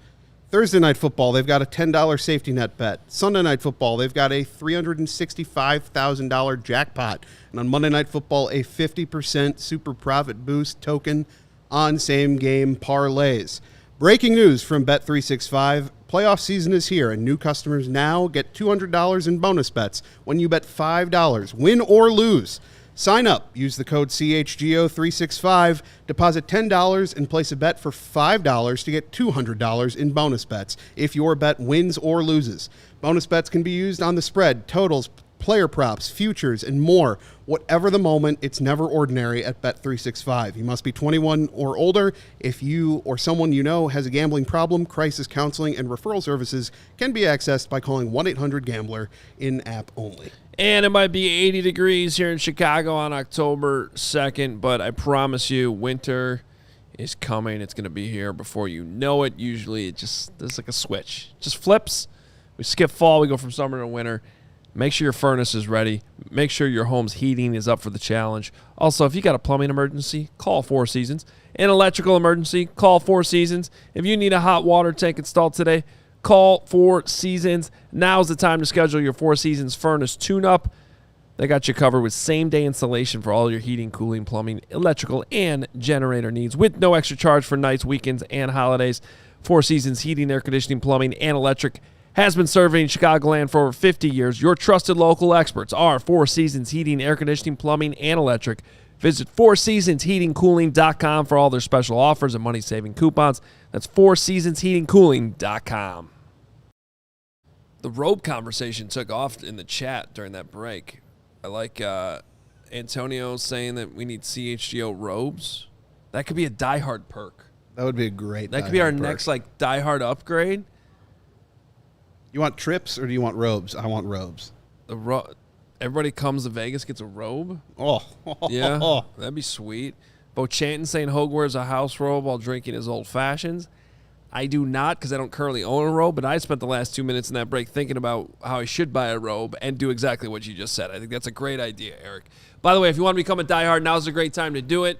Thursday Night Football, they've got a $10 safety net bet. Sunday Night Football, they've got a $365,000 jackpot. And on Monday Night Football, a 50% super profit boost token on same-game parlays. Breaking news from Bet365. Playoff season is here, and new customers now get $200 in bonus bets when you bet $5, win or lose. Sign up, use the code CHGO365, deposit $10, and place a bet for $5 to get $200 in bonus bets if your bet wins or loses. Bonus bets can be used on the spread, totals, player props, futures, and more. Whatever the moment, it's never ordinary at Bet365. You must be 21 or older. If you or someone you know has a gambling problem, crisis counseling and referral services can be accessed by calling 1-800-GAMBLER in-app only. And it might be 80 degrees here in Chicago on October 2nd, but I promise you, winter is coming. It's going to be here before you know it. Usually, there's like a switch. It just flips. We skip fall. We go from summer to winter. Make sure your furnace is ready. Make sure your home's heating is up for the challenge. Also, if you got a plumbing emergency, call Four Seasons. An electrical emergency, call Four Seasons. If you need a hot water tank installed today, call Four Seasons. Now's the time to schedule your Four Seasons furnace tune-up. They got you covered with same-day installation for all your heating, cooling, plumbing, electrical, and generator needs with no extra charge for nights, weekends, and holidays. Four Seasons Heating, Air Conditioning, Plumbing, and Electric has been serving Chicagoland for over 50 years. Your trusted local experts are Four Seasons Heating, Air Conditioning, Plumbing, and Electric. Visit fourseasonsheatingcooling.com for all their special offers and money-saving coupons. That's fourseasonsheatingcooling.com. The robe conversation took off in the chat during that break. I like Antonio saying that we need CHGO robes. That could be a diehard perk. That would be a great That could be our next diehard upgrade. You want trips or do you want robes? I want robes. Everybody comes to Vegas, gets a robe. Oh. Yeah, that'd be sweet. Bo Chanton saying Hoge wears a house robe while drinking his old fashions. I do not because I don't currently own a robe, but I spent the last 2 minutes in that break thinking about how I should buy a robe and do exactly what you just said. I think that's a great idea, Eric. By the way, if you want to become a diehard, now's a great time to do it.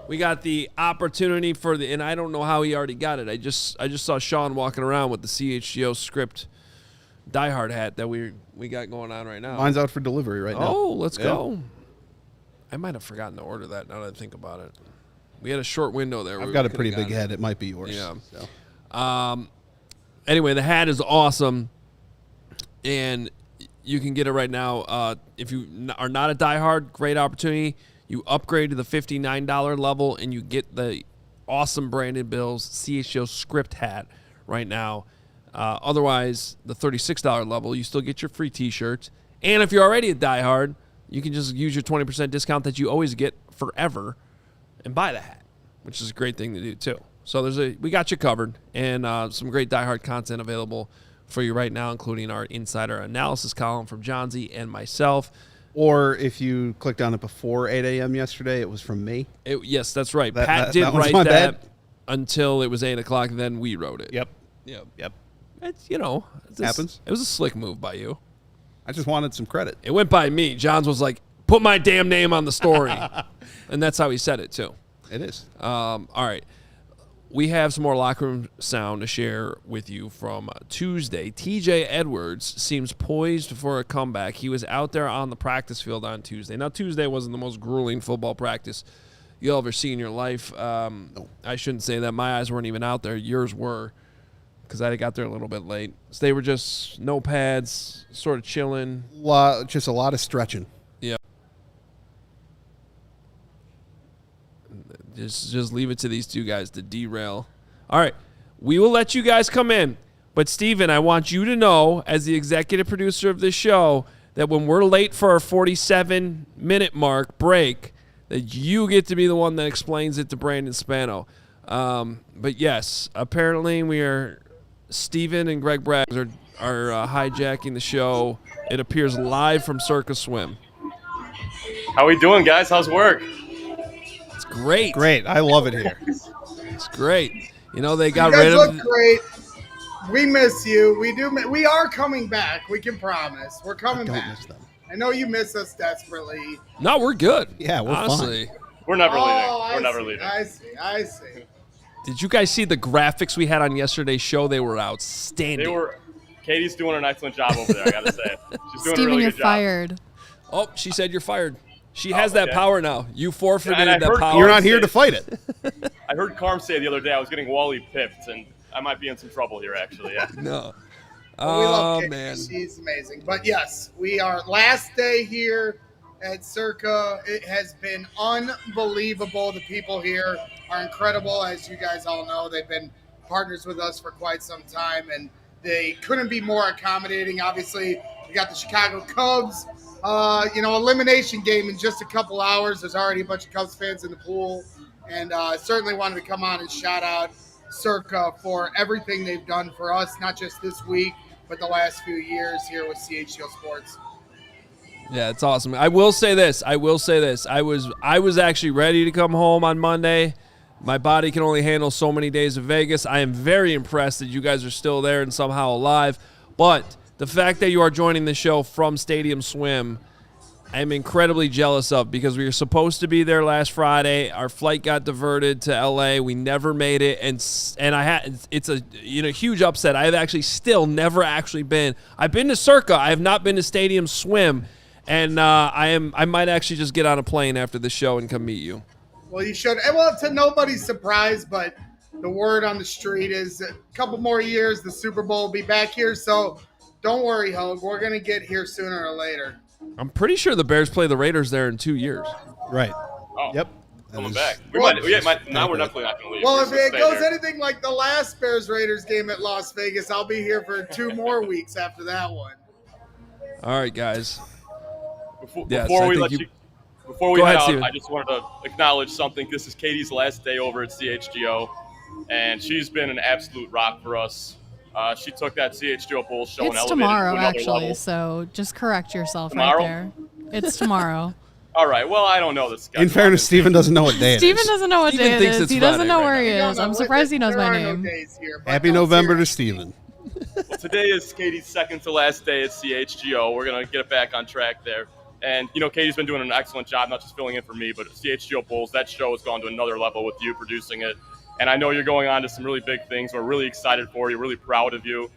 We got the opportunity and I don't know how he already got it. I just saw Sean walking around with the CHGO script diehard hat that we got going on right now. Mine's out for delivery right now. Oh, let's go. I might have forgotten to order that now that I think about it. We had a short window there. I've got a pretty big head. It might be yours. Yeah. So. Anyway, the hat is awesome, and you can get it right now. If you are not a diehard, great opportunity. You upgrade to the $59 level, and you get the awesome Brandon Bills CHGO script hat right now. Otherwise, the $36 level, you still get your free T-shirts. And if you're already a diehard, you can just use your 20% discount that you always get forever and buy the hat, which is a great thing to do too. So we got you covered, and some great diehard content available for you right now, including our insider analysis column from John Z and myself. Or if you clicked on it before 8 a.m. yesterday, it was from me. Yes, that's right. Pat did write that until it was 8 o'clock, then we wrote it. Yep. It's, happens. It was a slick move by you. I just wanted some credit. It went by me. Johns was like, put my damn name on the story. And that's how he said it, too. It is. All right. we have some more locker room sound to share with you from Tuesday. TJ Edwards seems poised for a comeback. He was out there on the practice field on Tuesday. Now, Tuesday wasn't the most grueling football practice you'll ever see in your life. I shouldn't say that. My eyes weren't even out there. Yours were, because I got there a little bit late. So they were just no pads, sort of chilling. Just a lot of stretching. Yeah. Just leave it to these two guys to derail. All right. We will let you guys come in. But, Steven, I want you to know, as the executive producer of this show, that when we're late for our 47-minute mark break, that you get to be the one that explains it to Brandon Spano. But, yes, apparently Steven and Greg Braggs are hijacking the show. It appears live from Circa Swim. How we doing, guys? How's work? It's great. Great. I love it here. It's great. You know, they got you guys rid look of great. We miss you. We are coming back. We can promise. We're coming Don't back. miss them. I know you miss us desperately. No, we're good. Yeah, we're honestly. fine. We're never leaving. I We're never see, leaving. I see. Did you guys see the graphics we had on yesterday's show? They were outstanding. Katie's doing an excellent job over there, I gotta say. She's doing Steven, a really you're good job. fired. Oh, she said you're fired. She has that okay. power now. You forfeited And I that heard power. You're not here to fight it. I heard Carm say the other day I was getting Wally pipped, and I might be in some trouble here, actually. Yeah. No. We love Katie. Man. She's amazing. But yes, we are last day here at Circa. It has been unbelievable. The people here are incredible. As you guys all know, they've been partners with us for quite some time, and they couldn't be more accommodating. Obviously, we got the Chicago Cubs, elimination game in just a couple hours. There's already a bunch of Cubs fans in the pool, and certainly wanted to come on and shout out Circa for everything they've done for us, not just this week, but the last few years here with CHGO Sports. Yeah, it's awesome. I will say this. I was actually ready to come home on Monday. My body can only handle so many days of Vegas. I am very impressed that you guys are still there and somehow alive. But the fact that you are joining the show from Stadium Swim, I'm incredibly jealous of, because we were supposed to be there last Friday. Our flight got diverted to LA. We never made it, and it's a huge upset. I have actually still never actually been. I've been to Circa. I have not been to Stadium Swim, and I might actually just get on a plane after the show and come meet you. Well, you should. Well, to nobody's surprise, but the word on the street is a couple more years, the Super Bowl will be back here. So don't worry, Hoge. We're going to get here sooner or later. I'm pretty sure the Bears play the Raiders there in 2 years. Right. Oh, Yep. coming That back. is- Now we're definitely not going to leave. Well, We're if just it stay goes there. anything like the last Bears-Raiders game at Las Vegas, I'll be here for 2 more weeks after that one. All right, guys. Before Yes, before I we think let you- you, before we Go head ahead, out, Steven. I just wanted to acknowledge something. This is Katie's last day over at CHGO, and she's been an absolute rock for us. She took that CHGO Bulls show and It's elevated it tomorrow, to another actually, level. so just correct yourself Tomorrow? right there. It's tomorrow. All right. Well, I don't know this guy. In fairness, Steven doesn't know what day it Steven is. doesn't know what Steven day it thinks is. it's He doesn't Friday know right where he We don't is. know. I'm surprised he knows There my are no name. days here, but Happy no, November to seriously. Steven. Well, today is Katie's second to last day at CHGO. We're going to get it back on track there. And, Katie's been doing an excellent job, not just filling in for me, but at CHGO Bulls. That show has gone to another level with you producing it. And I know you're going on to some really big things. We're really excited for you, really proud of you,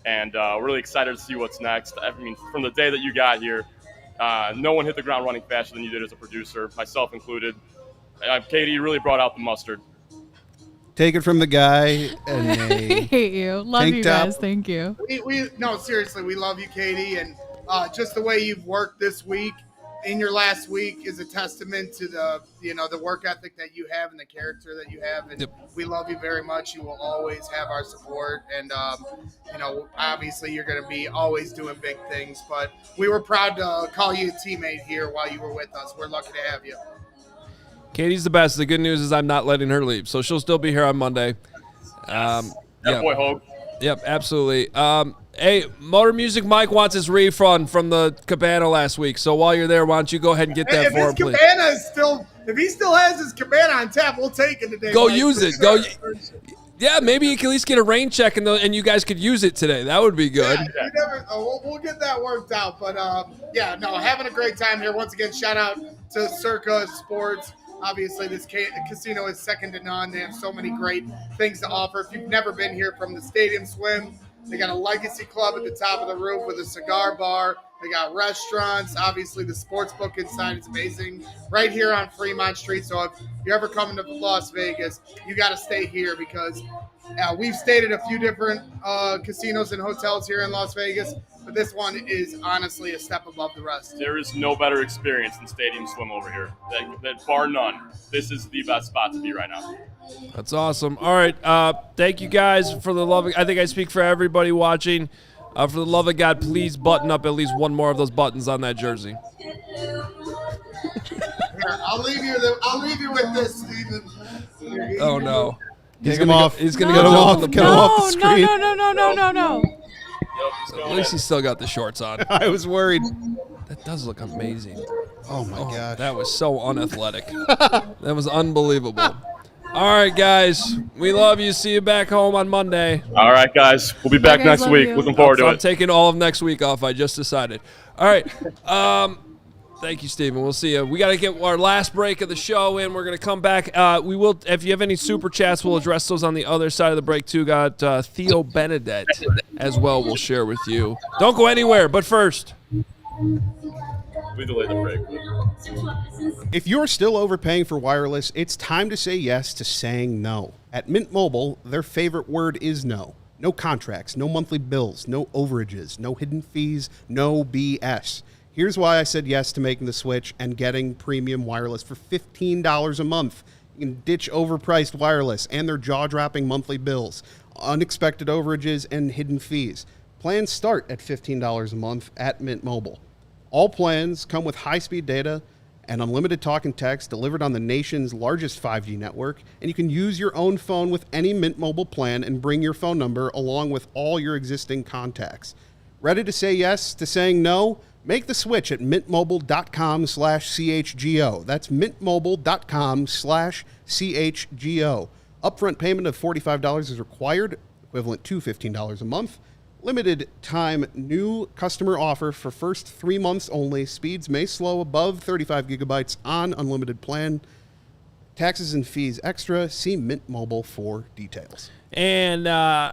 and we're really excited to see what's next. I mean, from the day that you got here, no one hit the ground running faster than you did as a producer, myself included. Katie, you really brought out the mustard. Take it from the guy I and hate you. Love Tank you top. guys. Thank you. No, seriously, we love you, Katie, and just the way you've worked this week in your last week is a testament to the work ethic that you have and the character that you have, and we love you very much. You will always have our support, and obviously you're going to be always doing big things, but we were proud to call you a teammate here while you were with us. We're lucky to have you. Katie's the best. The good news is I'm not letting her leave, so she'll still be here on Monday. That Yeah. boy, Hoge. Yep, absolutely. Hey, Motor Music Mike wants his refund from the cabana last week. So while you're there, why don't you go ahead and get that If for his him, please? cabana is if he still has his cabana on tap, we'll take it today. Go Mike, use for it. sure. Go. Yeah, maybe you can at least get a rain check and you guys could use it today. That would be good. We'll get that worked out. But having a great time here. Once again, shout out to Circa Sports. Obviously, this casino is second to none. They have so many great things to offer. If you've never been here, from the stadium swim, they got a legacy club at the top of the roof with a cigar bar. They got restaurants. Obviously, the sports book inside is amazing. Right here on Fremont Street. So if you're ever coming to Las Vegas, you got to stay here because we've stayed at a few different casinos and hotels here in Las Vegas, but this one is honestly a step above the rest. There is no better experience than Stadium Swim over here. That bar none. This is the best spot to be right now. That's awesome. All right. Thank you guys for the love. I think I speak for everybody watching. For the love of God, please button up at least one more of those buttons on that jersey. Here, I'll leave you with this, Steven. Oh, no. He's gonna off. He's going to Get go him jump off. on the Get him off the screen. No. At least he's still got the shorts on. I was worried. That does look amazing. Oh my god. That was so unathletic. That was unbelievable. All right, guys. We love you. See you back home on Monday. All right, guys. We'll be back guys, next love week. you. Looking forward to I'm it. taking all of next week off. I just decided. All right. Thank you, Steven. We'll see you. We got to get our last break of the show in. We're going to come back. We will. If you have any super chats, we'll address those on the other side of the break, too. Got Theo Benedet as well. We'll share with you. Don't go anywhere. But first, We delayed the break. If you're still overpaying for wireless, it's time to say yes to saying no. At Mint Mobile, their favorite word is no. No contracts, no monthly bills, no overages, no hidden fees, no BS. Here's why I said yes to making the switch and getting premium wireless for $15 a month. You can ditch overpriced wireless and their jaw-dropping monthly bills, unexpected overages, and hidden fees. Plans start at $15 a month at Mint Mobile. All plans come with high-speed data and unlimited talk and text delivered on the nation's largest 5G network, and you can use your own phone with any Mint Mobile plan and bring your phone number along with all your existing contacts. Ready to say yes to saying no? Make the switch at mintmobile.com/CHGO. That's mintmobile.com/CHGO. Upfront payment of $45 is required, equivalent to $15 a month. Limited time new customer offer for first 3 months only. Speeds may slow above 35 gigabytes on unlimited plan. Taxes and fees extra. See Mint Mobile for details. and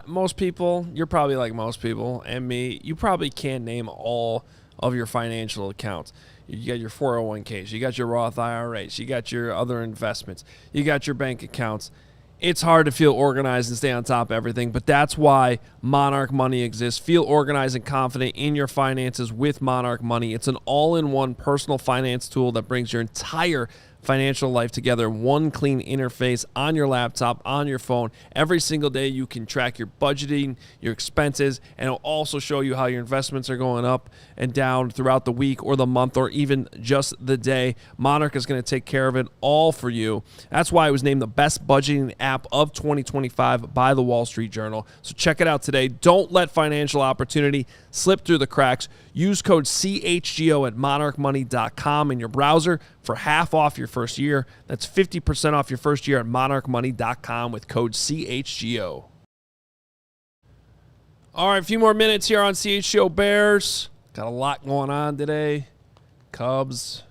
most people, you're probably like most people and me, you probably can't name all of your financial accounts. You got your 401ks, you got your Roth IRAs, you got your other investments, you got your bank accounts. It's hard to feel organized and stay on top of everything, but that's why Monarch Money exists. Feel organized and confident in your finances with Monarch Money. It's an all-in-one personal finance tool that brings your entire financial life together in one clean interface on your laptop, on your phone. Every single day you can track your budgeting, your expenses, and it'll also show you how your investments are going up and down throughout the week or the month or even just the day. Monarch is going to take care of it all for you. That's why it was named the best budgeting app of 2025 by the Wall Street Journal. So check it out today. Don't let financial opportunity slip through the cracks. Use code CHGO at monarchmoney.com in your browser for half off your first year. That's 50% off your first year at monarchmoney.com with code CHGO. All right, a few more minutes here on CHGO Bears. Got a lot going on today. Cubs.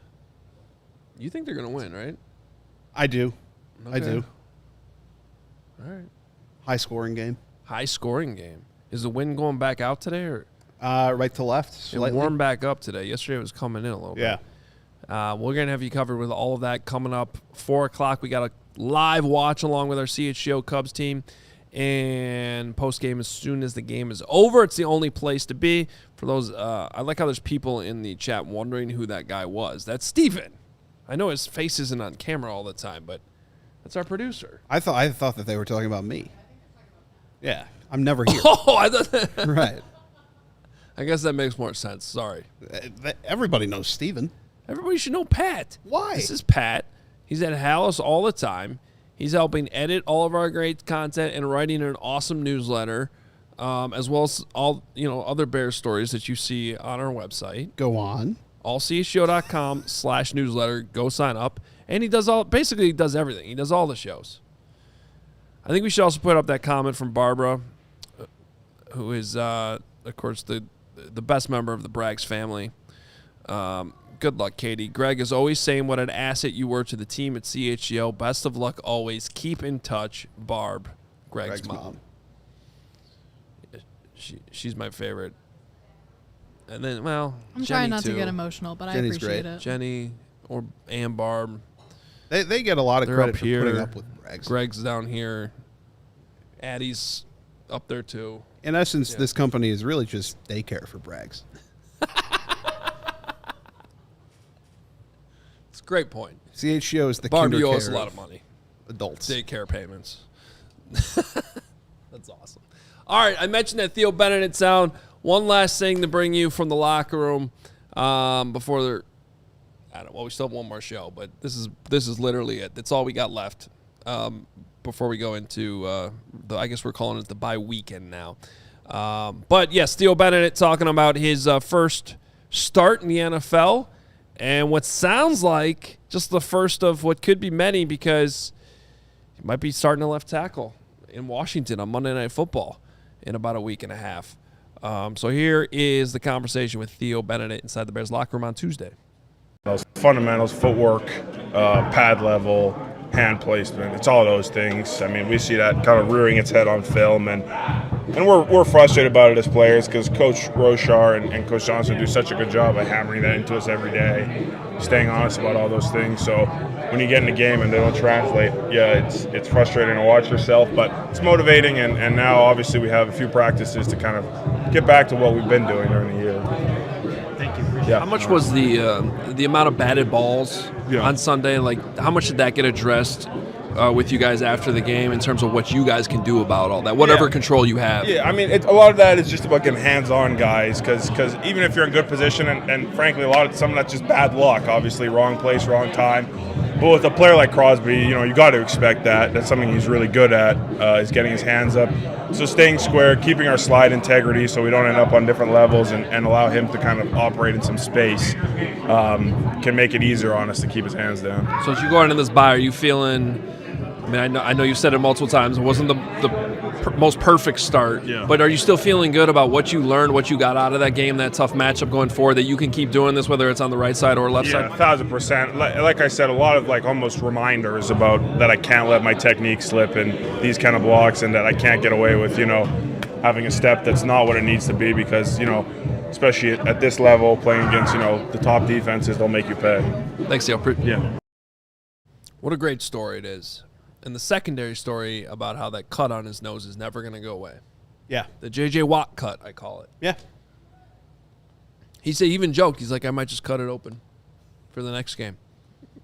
You think they're going to win, right? I do. I Okay. do. All right. High scoring game. High scoring game. Is the wind going back out today, or Right to left. it Slightly. warmed back up today? Yesterday it was coming in a little Yeah. bit. We're going to have you covered with all of that coming up. 4 o'clock, we got a live watch along with our CHGO Cubs team. And post-game as soon as the game is over. It's the only place to be. For those, I like how there's people in the chat wondering who that guy was. That's Steven. I know his face isn't on camera all the time, but that's our producer. I thought that they were talking about me. Yeah. I'm never here. Oh, I thought Right. I guess that makes more sense. Sorry. Everybody knows Steven. Everybody should know Pat. Why? This is Pat. He's at Halas all the time. He's helping edit all of our great content and writing an awesome newsletter, as well as all other Bears stories that you see on our website. Go on. allchgo.com/newsletter. Go sign up. And he does he does everything. He does all the shows. I think we should also put up that comment from Barbara, who is, of course, the best member of the Braggs family. Good luck, Katie. Greg is always saying what an asset you were to the team at CHGO. Best of luck always. Keep in touch, Barb. Greg's mom. She's my favorite. And then, well, I'm Jenny trying not too. to get emotional, but Jenny's I appreciate great. it. Jenny and Barb. They get a lot of They're credit up for here. putting up with Greg's. Greg's down here. Addie's up there too. In essence, this company is really just daycare for Braggs. It's a great point. CHGO is the Barb, kinder you owe care us a lot of of money. adults. Daycare payments. That's awesome. All right, I mentioned that Theo Benedet sound. One last thing to bring you from the locker room before they're. We still have one more show, but this is literally it. That's all we got left before we go into I guess we're calling it the bye weekend now. But yes, Theo Benedet talking about his first start in the NFL and what sounds like just the first of what could be many, because he might be starting a left tackle in Washington on Monday Night Football in about a week and a half. So here is the conversation with Theo Benedet inside the Bears locker room on Tuesday. Those fundamentals, footwork, pad level, hand placement, it's all those things. I mean, we see that kind of rearing its head on film, and we're frustrated about it as players because Coach Rochar and Coach Johnson do such a good job of hammering that into us every day, staying honest about all those things. So when you get in the game and they don't translate, it's frustrating to watch yourself, but it's motivating, and now obviously we have a few practices to kind of get back to what we've been doing during the year. Thank you. Yeah. How much was the amount of batted balls on Sunday? Like, how much did that get addressed with you guys after the game in terms of what you guys can do about all that, whatever control you have? Yeah, I mean, a lot of that is just about getting hands-on, guys, because even if you're in good position, and frankly, some of that's just bad luck, obviously, wrong place, wrong time. But with a player like Crosby, you got to expect that. That's something he's really good at, is getting his hands up. So staying square, keeping our slide integrity so we don't end up on different levels and allow him to kind of operate in some space can make it easier on us to keep his hands down. So as you go into this bye, are you feeling, I mean, I know you said it multiple times, it wasn't the most perfect start, but are you still feeling good about what you learned, what you got out of that game, that tough matchup going forward, that you can keep doing this, whether it's on the right side or left side? 1,000%. Like I said, a lot of almost reminders about that I can't let my technique slip in these kind of blocks, and that I can't get away with, having a step that's not what it needs to be, because, especially at this level, playing against, the top defenses, they'll make you pay. Thanks, Theo. Yeah. What a great story it is. And the secondary story about how that cut on his nose is never going to go away. Yeah. The J.J. Watt cut, I call it. Yeah. He even joked. He's like, I might just cut it open for the next game.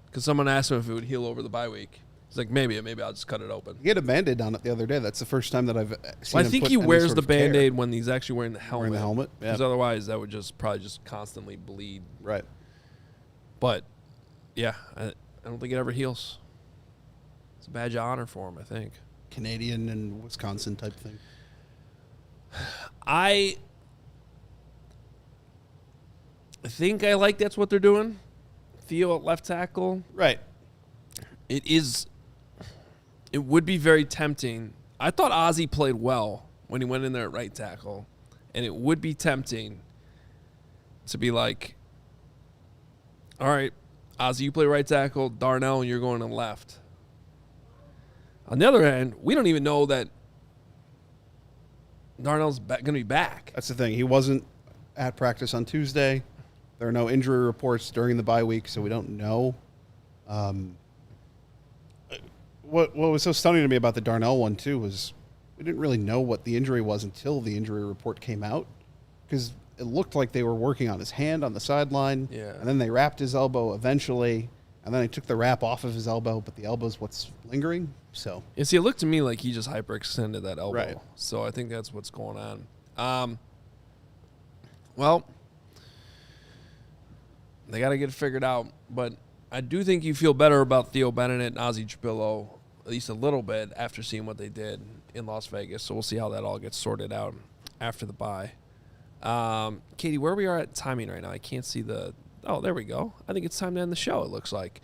Because someone asked him if it would heal over the bye week. He's like, maybe I'll just cut it open. He had a Band-Aid on it the other day. That's the first time that I've seen him I think put he any wears sort the of care. Band-Aid when he's actually wearing the helmet. Wearing the helmet, yeah. Because otherwise that would probably constantly bleed. Right. But, yeah, I don't think it ever heals. It's a badge of honor for him, I think. Canadian and Wisconsin type thing. I think I like that's what they're doing. Theo at left tackle. Right. It would be very tempting. I thought Ozzie played well when he went in there at right tackle. And it would be tempting to be like, all right, Ozzie, you play right tackle. Darnell, you're going to left. On the other hand, we don't even know that Darnell's going to be back. That's the thing. He wasn't at practice on Tuesday. There are no injury reports during the bye week, so we don't know. What was so stunning to me about the Darnell one, too, was we didn't really know what the injury was until the injury report came out, because it looked like they were working on his hand on the sideline, and then they wrapped his elbow eventually, and then they took the wrap off of his elbow, but the elbow's what's lingering. So it looked to me like he just hyperextended that elbow. Right. So I think that's what's going on. Well, they got to get it figured out. But I do think you feel better about Theo Benedet and Ozzie Trapillo, at least a little bit, after seeing what they did in Las Vegas. So we'll see how that all gets sorted out after the bye. Katie, where we are at timing right now? I can't see the... Oh, there we go. I think it's time to end the show, it looks like.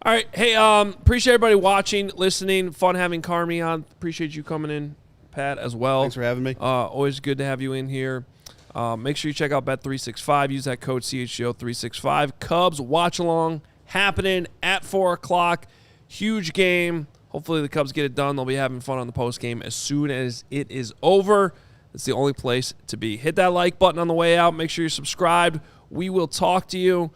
All right. Hey, appreciate everybody watching, listening. Fun having Carmie on. Appreciate you coming in, Pat, as well. Thanks for having me. Always good to have you in here. Make sure you check out Bet365. Use that code CHGO365. Cubs watch along happening at 4 o'clock. Huge game. Hopefully the Cubs get it done. They'll be having fun on the post game as soon as it is over. It's the only place to be. Hit that like button on the way out. Make sure you're subscribed. We will talk to you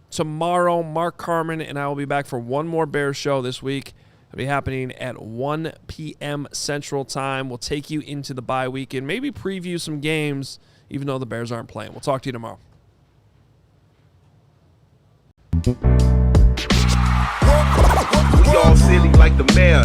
tomorrow. Mark Carmen and I will be back for one more Bears show this week. It'll be happening at 1 p.m. Central Time. We'll take you into the bye week and maybe preview some games, even though the Bears aren't playing. We'll talk to you tomorrow. We all silly like the mayor.